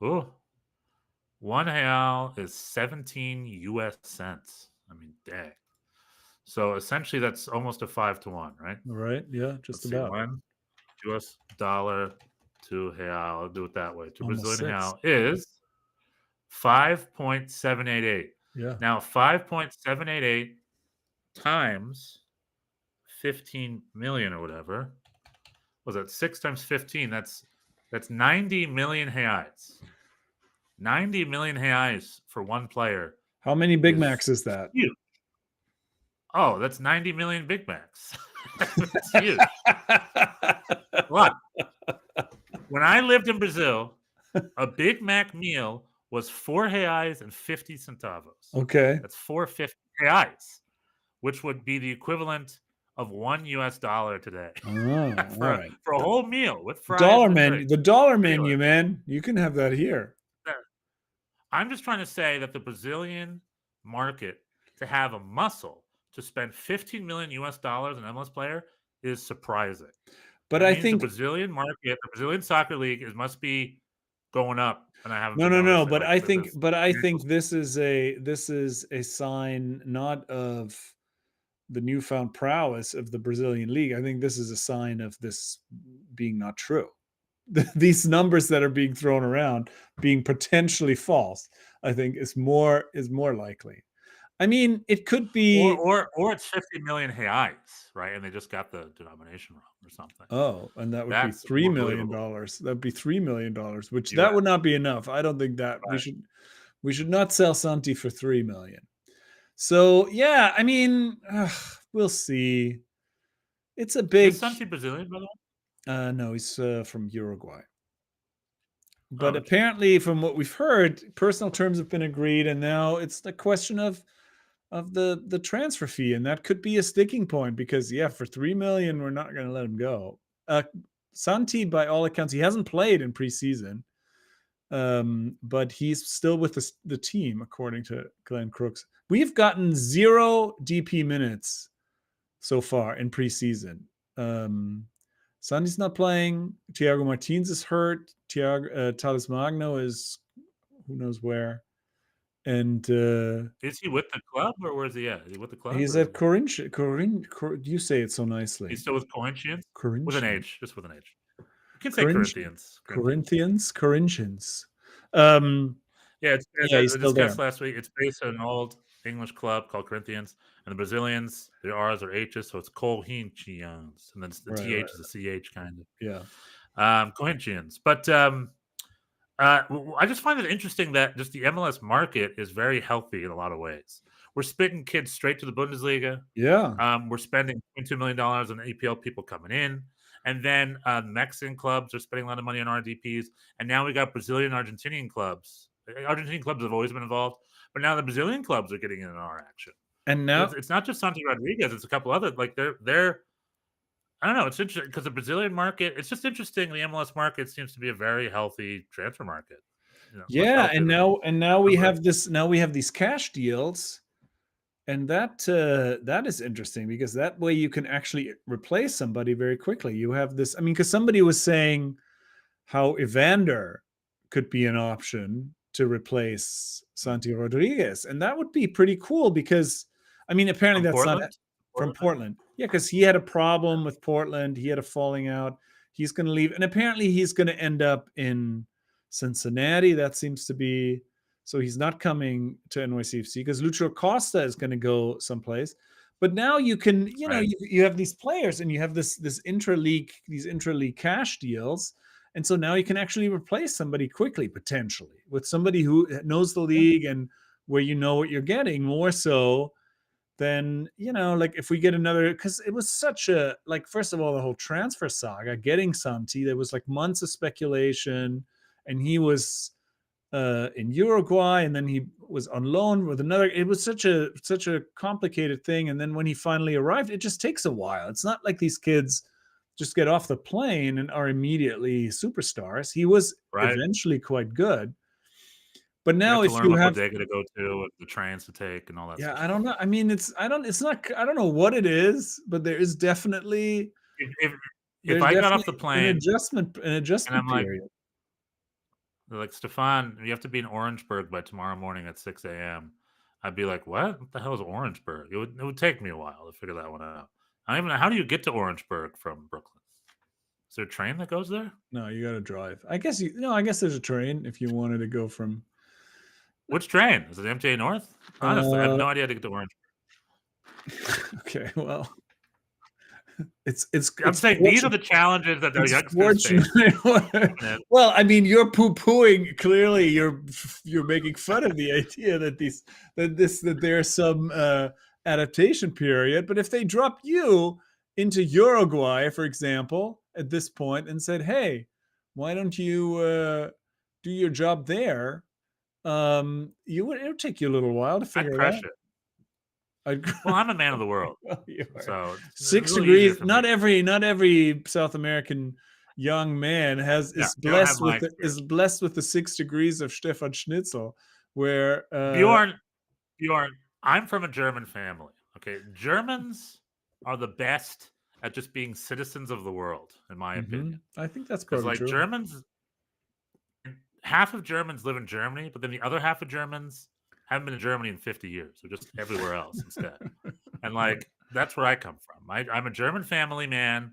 Speaker 6: Oh, 1 real is 17 US cents. I mean, dang. So essentially, that's almost a 5-to-1, right?
Speaker 5: Right. Yeah, just about.
Speaker 6: 1 US dollar to real. I'll do it that way. To
Speaker 5: Almost
Speaker 6: Brazilian
Speaker 5: 6.
Speaker 6: real is 5.788.
Speaker 5: Yeah.
Speaker 6: Now 5.788 times 15 million or whatever. Was that 6 times 15? That's 90 million reais. 90 million reais for one player.
Speaker 5: How many Big Macs is that?
Speaker 6: Huge. Oh, that's 90 million Big Macs. That's huge. A lot. When I lived in Brazil, a Big Mac meal was 4 reais and 50 centavos.
Speaker 5: Okay.
Speaker 6: That's 4.50 reais, which would be the equivalent of $1 today
Speaker 5: Oh, all
Speaker 6: for
Speaker 5: right.
Speaker 6: for a whole meal with fries.
Speaker 5: Dollar
Speaker 6: and
Speaker 5: menu,
Speaker 6: drinks.
Speaker 5: the dollar
Speaker 6: Anyway.
Speaker 5: menu, man. You can have that here.
Speaker 6: I'm just trying to say that the Brazilian market, to have a muscle to spend $15 million US on an MLS player, is surprising.
Speaker 5: But
Speaker 6: It
Speaker 5: I
Speaker 6: means
Speaker 5: think
Speaker 6: the Brazilian market, the Brazilian soccer league, must be going up, and I haven't.
Speaker 5: no.
Speaker 6: been noticing,
Speaker 5: But
Speaker 6: like,
Speaker 5: I
Speaker 6: for
Speaker 5: think,
Speaker 6: this
Speaker 5: but I
Speaker 6: financial
Speaker 5: think this is a sign not of the newfound prowess of the Brazilian league. I think this is a sign of this being not true. These numbers that are being thrown around being potentially false, I think is more likely. I mean, it could be.
Speaker 6: or it's 50 million reais, right? And they just got the denomination wrong or something.
Speaker 5: Oh, and that would
Speaker 6: That's
Speaker 5: be $3
Speaker 6: more
Speaker 5: million.
Speaker 6: believable.
Speaker 5: That'd be $3 million, which
Speaker 6: You're
Speaker 5: that
Speaker 6: right.
Speaker 5: would not be enough. I don't think that
Speaker 6: Right.
Speaker 5: we should not sell Santi for $3 million. So yeah, I mean, we'll see. It's a big.
Speaker 6: Is Santi Brazilian, by the way?
Speaker 5: No, he's from Uruguay. But
Speaker 6: Oh,
Speaker 5: apparently, from what we've heard, personal terms have been agreed, and now it's the question of the transfer fee, and that could be a sticking point because for $3 million, we're not going to let him go. Santi, by all accounts, he hasn't played in preseason, but he's still with the team, according to Glenn Crooks. We've gotten 0 DP minutes so far in preseason. Santi's not playing. Thiago Martins is hurt. Thales Magno is who knows where. And
Speaker 6: is he with the club, or where is he at? Is he with the club?
Speaker 5: he's
Speaker 6: or
Speaker 5: at
Speaker 6: is he-
Speaker 5: Corinthians. You say it so nicely.
Speaker 6: He's still with Corinthians? With an
Speaker 5: Corinthians.
Speaker 6: H, just with an H. You can say
Speaker 5: Corinthians.
Speaker 6: Corinthians.
Speaker 5: Corinthians.
Speaker 6: Yeah, it's,
Speaker 5: Yeah,
Speaker 6: I
Speaker 5: he's still
Speaker 6: discussed
Speaker 5: there.
Speaker 6: last week. It's based on an old English club called Corinthians, and the Brazilians, their R's are H's, so it's Corinthians, and then the
Speaker 5: Right,
Speaker 6: TH
Speaker 5: right.
Speaker 6: is a CH kind of.
Speaker 5: Yeah.
Speaker 6: Corinthians. But I just find it interesting that just the MLS market is very healthy in a lot of ways. We're spitting kids straight to the Bundesliga.
Speaker 5: Yeah.
Speaker 6: We're spending $2 million on EPL people coming in. And then Mexican clubs are spending a lot of money on RDPs. And now we got Brazilian, Argentinian clubs. Argentinian clubs have always been involved, but now the Brazilian clubs are getting in our action.
Speaker 5: And now
Speaker 6: It's not just Santi Rodriguez; it's a couple other they're. I don't know. It's interesting because the Brazilian market. It's just interesting. The MLS market seems to be a very healthy transfer market. Much
Speaker 5: yeah,
Speaker 6: healthier
Speaker 5: and
Speaker 6: than
Speaker 5: now we
Speaker 6: other-
Speaker 5: have this. Now we have these cash deals, and that is interesting because that way you can actually replace somebody very quickly. You have this. I mean, because somebody was saying how Evander could be an option to replace Santi Rodriguez, and that would be pretty cool because I mean, apparently
Speaker 6: From
Speaker 5: that's
Speaker 6: Portland?
Speaker 5: not from Portland. Yeah, because he had a problem with Portland. He had a falling out. He's going to leave, and apparently he's going to end up in Cincinnati. That seems to be so. He's not coming to NYCFC because Lucho Costa is going to go someplace. But now you can,
Speaker 6: Right.
Speaker 5: you have these players, and you have these intra-league cash deals. And so now you can actually replace somebody quickly, potentially, with somebody who knows the league and where you know what you're getting more so than, like if we get another, because it was such a, like, first of all, the whole transfer saga, getting Santi, there was like months of speculation, and he was in Uruguay, and then he was on loan with another. It was such a complicated thing. And then when he finally arrived, it just takes a while. It's not like these kids just get off the plane and are immediately superstars. He was
Speaker 6: Right.
Speaker 5: eventually quite good. But
Speaker 6: You
Speaker 5: now
Speaker 6: have
Speaker 5: if
Speaker 6: to learn
Speaker 5: you
Speaker 6: what
Speaker 5: have,
Speaker 6: bodega to go to, and the trains to take, and all that.
Speaker 5: yeah,
Speaker 6: stuff.
Speaker 5: I don't know. I mean, I don't know what it is, but there is definitely
Speaker 6: If
Speaker 5: there's
Speaker 6: I got off
Speaker 5: definitely
Speaker 6: the plane
Speaker 5: an adjustment
Speaker 6: I'm like,
Speaker 5: period.
Speaker 6: they're like, Stefan, you have to be in Orangeburg by tomorrow morning at 6 a.m. I'd be like, what? What the hell is Orangeburg? It would take me a while to figure that one out. I don't even know. How do you get to Orangeburg from Brooklyn? Is there a train that goes there?
Speaker 5: No, you got to drive. I guess I guess there's a train if you wanted to go from.
Speaker 6: Which train? Is it MTA North? Honestly, I have
Speaker 5: Uh,
Speaker 6: no idea how to get to Orangeburg.
Speaker 5: Okay, well, it's
Speaker 6: I'm saying these are the challenges that the
Speaker 5: it's
Speaker 6: youngsters face.
Speaker 5: fortunate. Well, I mean, you're poo-pooing. Clearly, you're making fun of the idea that there's some adaptation period. But if they drop you into Uruguay, for example, at this point, and said, "Hey, Why don't you do your job there? It'll take you a little while to
Speaker 6: I'd
Speaker 5: figure it
Speaker 6: crush
Speaker 5: out.
Speaker 6: it.
Speaker 5: I'd
Speaker 6: Well, I'm a man of the world,
Speaker 5: Well, you are.
Speaker 6: so it's
Speaker 5: 6
Speaker 6: a little easier
Speaker 5: degrees.
Speaker 6: for
Speaker 5: Not
Speaker 6: me.
Speaker 5: every South American young man
Speaker 6: Yeah,
Speaker 5: is
Speaker 6: you don't have
Speaker 5: blessed
Speaker 6: my
Speaker 5: with
Speaker 6: experience.
Speaker 5: the 6 degrees of Stefan Schnitzel, where
Speaker 6: Bjorn, I'm from a German family. Okay, Germans are the best at just being citizens of the world, in my opinion.
Speaker 5: I think that's
Speaker 6: Because
Speaker 5: probably
Speaker 6: like
Speaker 5: true.
Speaker 6: Germans, half of Germans live in Germany, but then the other half of Germans haven't been in Germany in 50 years. They're just everywhere else instead. And like that's where I come from. I'm a German family man,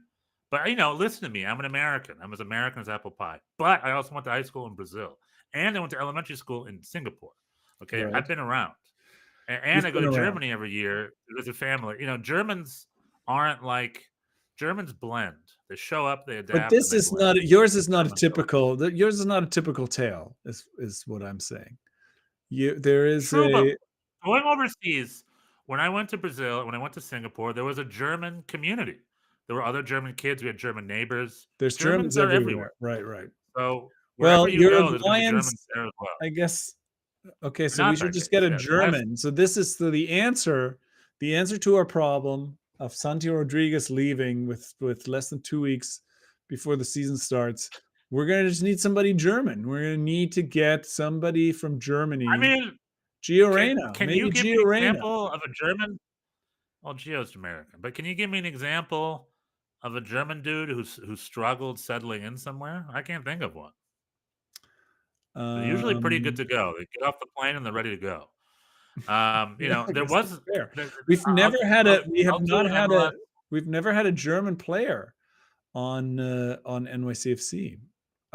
Speaker 6: but listen to me. I'm an American. I'm as American as apple pie. But I also went to high school in Brazil, and I went to elementary school in Singapore. Okay,
Speaker 5: Right.
Speaker 6: I've been around, and
Speaker 5: You've
Speaker 6: I go
Speaker 5: been
Speaker 6: to
Speaker 5: around.
Speaker 6: Germany every year with a family. Germans aren't like Germans blend. They show up, they
Speaker 5: But
Speaker 6: adapt, and
Speaker 5: this
Speaker 6: they
Speaker 5: is
Speaker 6: blend.
Speaker 5: not yours. Is
Speaker 6: That's
Speaker 5: not a
Speaker 6: my mentality.
Speaker 5: yours is not a typical tale. Is what I'm saying. There is
Speaker 6: True, but
Speaker 5: a
Speaker 6: going overseas, when I went to Brazil, when I went to Singapore, there was a German community. There were other German kids. We had German neighbors.
Speaker 5: there's
Speaker 6: Germans
Speaker 5: Germans
Speaker 6: are
Speaker 5: everywhere.
Speaker 6: everywhere.
Speaker 5: Right.
Speaker 6: So
Speaker 5: Well,
Speaker 6: wherever you go, there's going to be
Speaker 5: Uruguayans,
Speaker 6: Germans there as well.
Speaker 5: I guess. Okay,
Speaker 6: But
Speaker 5: so we
Speaker 6: not
Speaker 5: should
Speaker 6: that
Speaker 5: just
Speaker 6: case.
Speaker 5: get a
Speaker 6: Yeah,
Speaker 5: German. So this is the answer. The answer to our problem of Santi Rodriguez leaving with less than 2 weeks before the season starts. We're gonna just need somebody German. We're gonna need to get somebody from Germany.
Speaker 6: I mean,
Speaker 5: Gio Reyna,
Speaker 6: can you
Speaker 5: maybe
Speaker 6: give me an
Speaker 5: Gio Reyna.
Speaker 6: example of a German? Well, Gio's American, but can you give me an example of a German dude who struggled settling in somewhere? I can't think of one. They're usually pretty good to go. They get off the plane and they're ready to go.
Speaker 5: Yeah, I
Speaker 6: There
Speaker 5: guess that's
Speaker 6: was.
Speaker 5: fair.
Speaker 6: There,
Speaker 5: We've
Speaker 6: I'll,
Speaker 5: never had a. We have
Speaker 6: I'll do
Speaker 5: not
Speaker 6: an
Speaker 5: had
Speaker 6: MLS.
Speaker 5: a. We've never had a German player on NYCFC.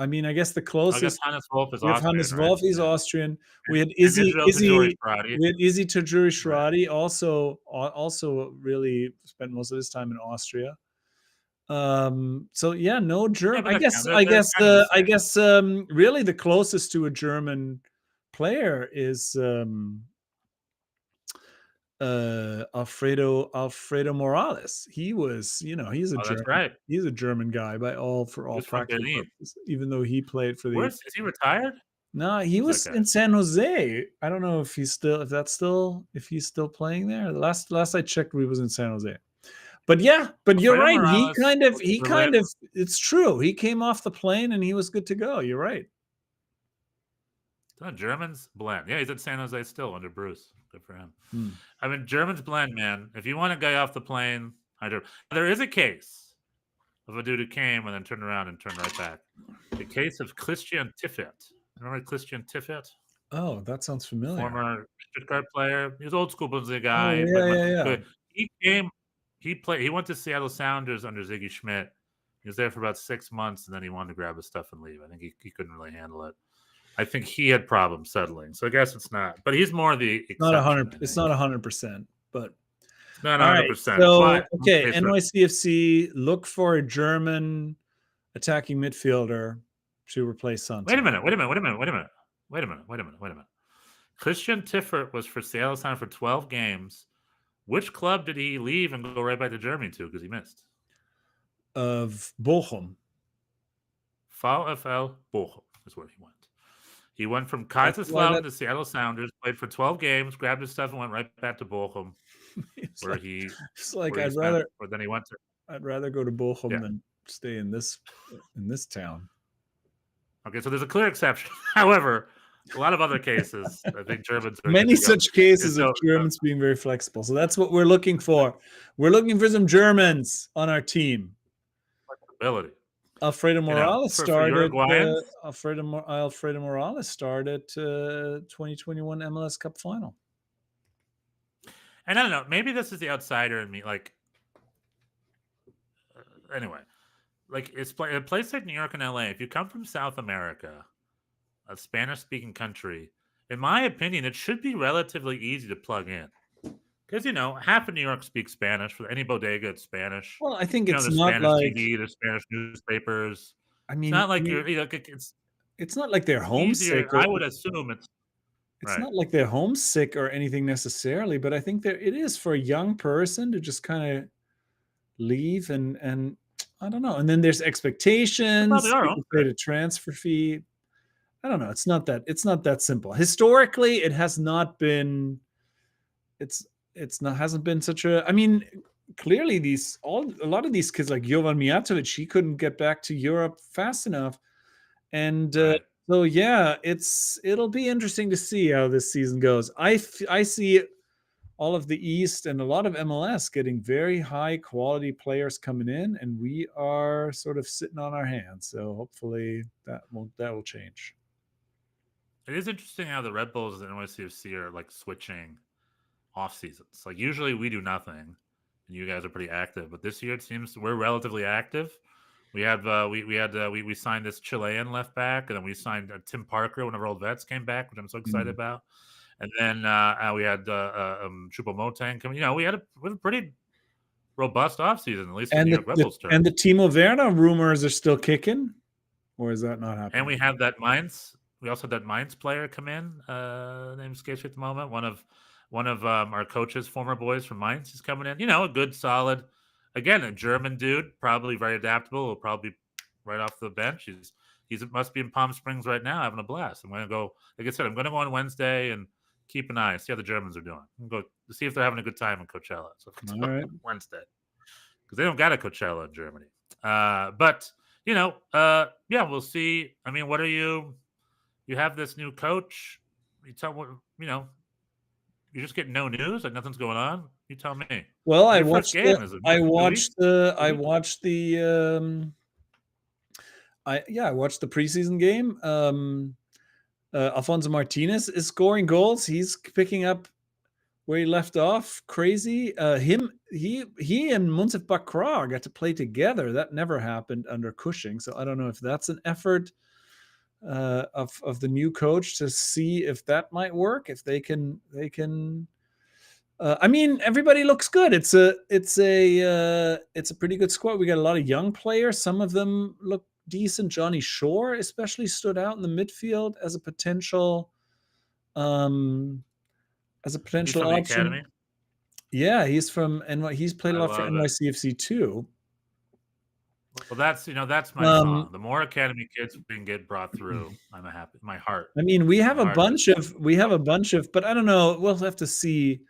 Speaker 5: I mean, I guess the
Speaker 6: I guess
Speaker 5: closest
Speaker 6: Hannes Wolf is
Speaker 5: we have
Speaker 6: Austrian,
Speaker 5: Hannes
Speaker 6: right?
Speaker 5: Wolf. He's
Speaker 6: Yeah.
Speaker 5: Austrian. We had
Speaker 6: And
Speaker 5: Izzy.
Speaker 6: Israel Tajuri Shradi.
Speaker 5: We had Izzy Tajuri
Speaker 6: Right.
Speaker 5: Shradi. Also really spent most of his time in Austria. So yeah, no German.
Speaker 6: but
Speaker 5: I
Speaker 6: that
Speaker 5: guess.
Speaker 6: counts.
Speaker 5: I
Speaker 6: They're
Speaker 5: guess.
Speaker 6: kind of the
Speaker 5: I
Speaker 6: same.
Speaker 5: guess. Really, the closest to a German player is Alfredo Morales. He was, he's a
Speaker 6: Oh, that's
Speaker 5: German.
Speaker 6: right.
Speaker 5: He's a German guy for all
Speaker 6: He's from
Speaker 5: practical
Speaker 6: Berlin.
Speaker 5: purposes, even though he played for the.
Speaker 6: Is he retired?
Speaker 5: No, he
Speaker 6: Who's
Speaker 5: was
Speaker 6: that guy?
Speaker 5: in San Jose. I don't know if he's still playing there. The last I checked, he was in San Jose. But yeah, but you're
Speaker 6: Alfredo
Speaker 5: right.
Speaker 6: Morales
Speaker 5: He
Speaker 6: was
Speaker 5: kind of. It's true. He came off the plane and he was good to go. You're right.
Speaker 6: Germans blend. Yeah, he's at San Jose still under Bruce. Good for him.
Speaker 5: Hmm.
Speaker 6: I mean, Germans blend, man. If you want a guy off the plane, there is a case of a dude who came and then turned around and turned right back. The case of Christian Tiffet. Remember Christian Tiffet?
Speaker 5: Oh, that sounds familiar.
Speaker 6: Former Stuttgart player. He was old school Bundesliga guy.
Speaker 5: Oh, yeah.
Speaker 6: But he came. He went to Seattle Sounders under Ziggy Schmidt. He was there for about 6 months, and then he wanted to grab his stuff and leave. I think he couldn't really handle it. I think he had problems settling, so I guess it's not. But he's more the exception.
Speaker 5: Not 100. It's not 100%, but
Speaker 6: not
Speaker 5: 100%. So okay, NYCFC look for a German attacking midfielder to replace Santi.
Speaker 6: Wait a minute. Christian Tiffert was for Seattle Sound for 12 games. Which club did he leave and go right back to Germany to because he missed?
Speaker 5: Of Bochum.
Speaker 6: VfL Bochum is where he went. He went from Kaiserslautern to Seattle Sounders, played for 12 games, grabbed his stuff, and went right back to Bochum, where he.
Speaker 5: It's like
Speaker 6: where he
Speaker 5: I'd
Speaker 6: spent,
Speaker 5: rather.
Speaker 6: Or then he went to.
Speaker 5: I'd rather go to Bochum than stay in this town.
Speaker 6: Okay, so there's a clear exception. However, a lot of other cases, I think Germans are
Speaker 5: many such cases of Germans being very flexible. So that's what we're looking for. We're looking for some Germans on our team.
Speaker 6: Flexibility.
Speaker 5: Alfredo Morales started.
Speaker 6: Alfredo
Speaker 5: Morales started 2021 MLS Cup final.
Speaker 6: And I don't know. Maybe this is the outsider in me. Like, anyway, like a place like New York and LA. If you come from South America, a Spanish-speaking country, in my opinion, it should be relatively easy to plug in. Because, half of New York speaks Spanish. For any bodega, it's Spanish.
Speaker 5: Well, I think it's
Speaker 6: there's
Speaker 5: not
Speaker 6: Spanish
Speaker 5: like
Speaker 6: TV, there's Spanish newspapers.
Speaker 5: I mean,
Speaker 6: it's not like it's
Speaker 5: not like they're homesick.
Speaker 6: I would assume it's right.
Speaker 5: Not like they're homesick or anything necessarily, but I think it is for a young person to just kind of leave and I don't know. And then there's expectations.
Speaker 6: Probably are,
Speaker 5: People paid a transfer fee. I don't know. It's not that simple. Historically, it has not been. It's not hasn't been such a. I mean, clearly a lot of these kids like Jovan Mijatovic, he couldn't get back to Europe fast enough, and
Speaker 6: Right.
Speaker 5: so yeah, it'll be interesting to see how this season goes. I see all of the East and a lot of MLS getting very high quality players coming in, and we are sort of sitting on our hands. So hopefully that will change.
Speaker 6: It is interesting how the Red Bulls and NYCFC are like switching off seasons. Like usually we do nothing, and you guys are pretty active. But this year it seems we're relatively active. We had we signed this Chilean left back, and then we signed Tim Parker, one of our old vets, came back, which I'm so excited about. And then we had Choupo-Moting coming. You know, we had a pretty robust offseason, at least in New York Red Bulls terms.
Speaker 5: And the Timo Werner rumors are still kicking, or is that not happening?
Speaker 6: And we have that Mainz. We also had that Mainz player come in. Name escapes me at the moment. One of our coach's former boys from Mainz is coming in. You know, a good, solid, again, a German dude, probably very adaptable. He'll probably be right off the bench. He must be in Palm Springs right now having a blast. I'm going to go, like I said, I'm going to go on Wednesday and keep an eye, see how the Germans are doing. I'm going to go see if they're having a good time in Coachella. So
Speaker 5: all right.
Speaker 6: Wednesday, because they don't got a Coachella in Germany. But you know, yeah, we'll see. I mean, what are you? You have this new coach. You tell what you know. You're just getting no news, like nothing's going on. You tell me.
Speaker 5: Well, I
Speaker 6: Your
Speaker 5: watched
Speaker 6: first game
Speaker 5: the
Speaker 6: is in
Speaker 5: I
Speaker 6: two
Speaker 5: watched
Speaker 6: weeks?
Speaker 5: the I watched the I watched the preseason game. Alfonso Martinez is scoring goals. He's picking up where he left off. Crazy. He and Munsif Bakrar got to play together. That never happened under Cushing. So I don't know if that's an effort of the new coach to see if that might work. If they can. I mean, everybody looks good. It's a pretty good squad. We got a lot of young players. Some of them look decent. Johnny Shore especially stood out in the midfield as a potential option.
Speaker 6: Academy.
Speaker 5: Yeah, he's from he's played a lot for NYCFC too.
Speaker 6: Well, that's my song. The more academy kids we can get brought through, I'm happy. My heart.
Speaker 5: I mean, we have a bunch of, but I don't know. We'll have to see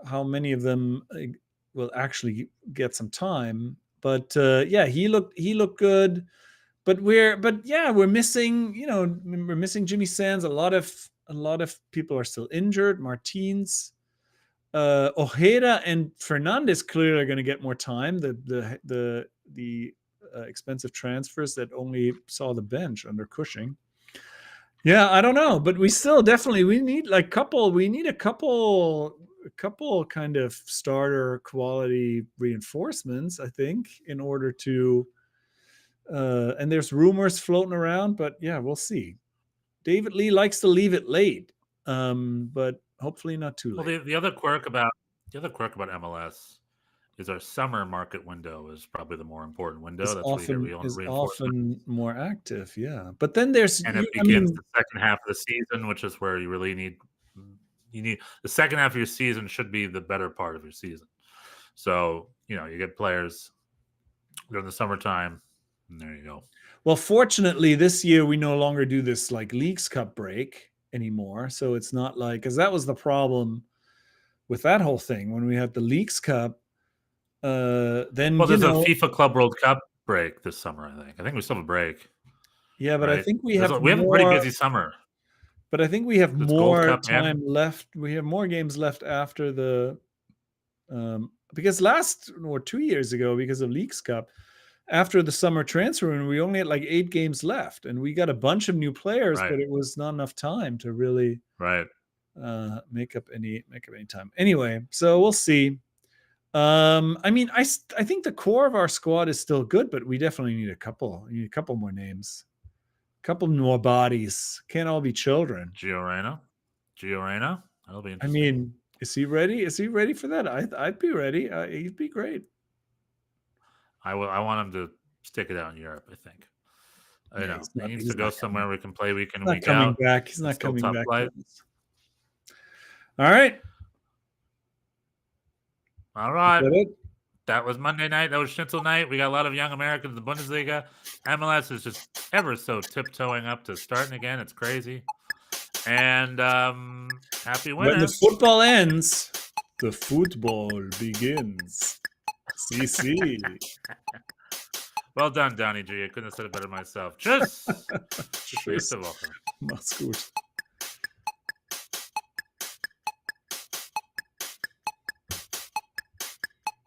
Speaker 5: how many of them will actually get some time. But yeah, he looked good. But we're missing, we're missing Jimmy Sands. A lot of people are still injured. Martins, Ojeda and Fernandez clearly are going to get more time. The expensive transfers that only saw the bench under Cushing. Yeah, I don't know, but we still we need a couple kind of starter quality reinforcements, I think, in order to and there's rumors floating around, but yeah, we'll see. David Lee likes to leave it late, but hopefully not too late.
Speaker 6: Well, the other quirk about MLS is our summer market window is probably the more important window.
Speaker 5: It's
Speaker 6: That's
Speaker 5: often more active, yeah. But then there's
Speaker 6: and it begins the second half of the season, which is where you really need the second half of your season should be the better part of your season. So you get players during the summertime, and there you go.
Speaker 5: Well, fortunately, this year we no longer do this like Leagues Cup break anymore, so it's not like, because that was the problem with that whole thing when we had the Leagues Cup. Then
Speaker 6: there's a FIFA Club World Cup break this summer. I think we still have a break.
Speaker 5: Yeah, but right? I think we have a
Speaker 6: pretty busy summer.
Speaker 5: But I think we have more time left. We have more games left after the because 2 years ago, because of Leagues Cup, after the summer transfer, and we only had like 8 games left, and we got a bunch of new players, but it was not enough time to really make up any time. Anyway, so we'll see. I mean, I think the core of our squad is still good, but we definitely need a couple more names, a couple more bodies. Can't all be children.
Speaker 6: Gio Reyna, that'll be interesting.
Speaker 5: I mean, is he ready? Is he ready for that? I'd be ready. He'd be great.
Speaker 6: I want him to stick it out in Europe, I think. He needs to go somewhere we can play week in, week out.
Speaker 5: He's not coming back.
Speaker 6: Life.
Speaker 5: All right.
Speaker 6: All right. That was Monday night. That was Schnitzel night. We got a lot of young Americans in the Bundesliga. MLS is just ever so tiptoeing up to starting again. It's crazy. And happy
Speaker 5: When the
Speaker 6: winners.
Speaker 5: football ends, the football begins. CC.
Speaker 6: Well done, Donnie G. I couldn't have said it better myself. Just
Speaker 5: Tschüss.
Speaker 6: nächste Woche.
Speaker 5: Mach's gut.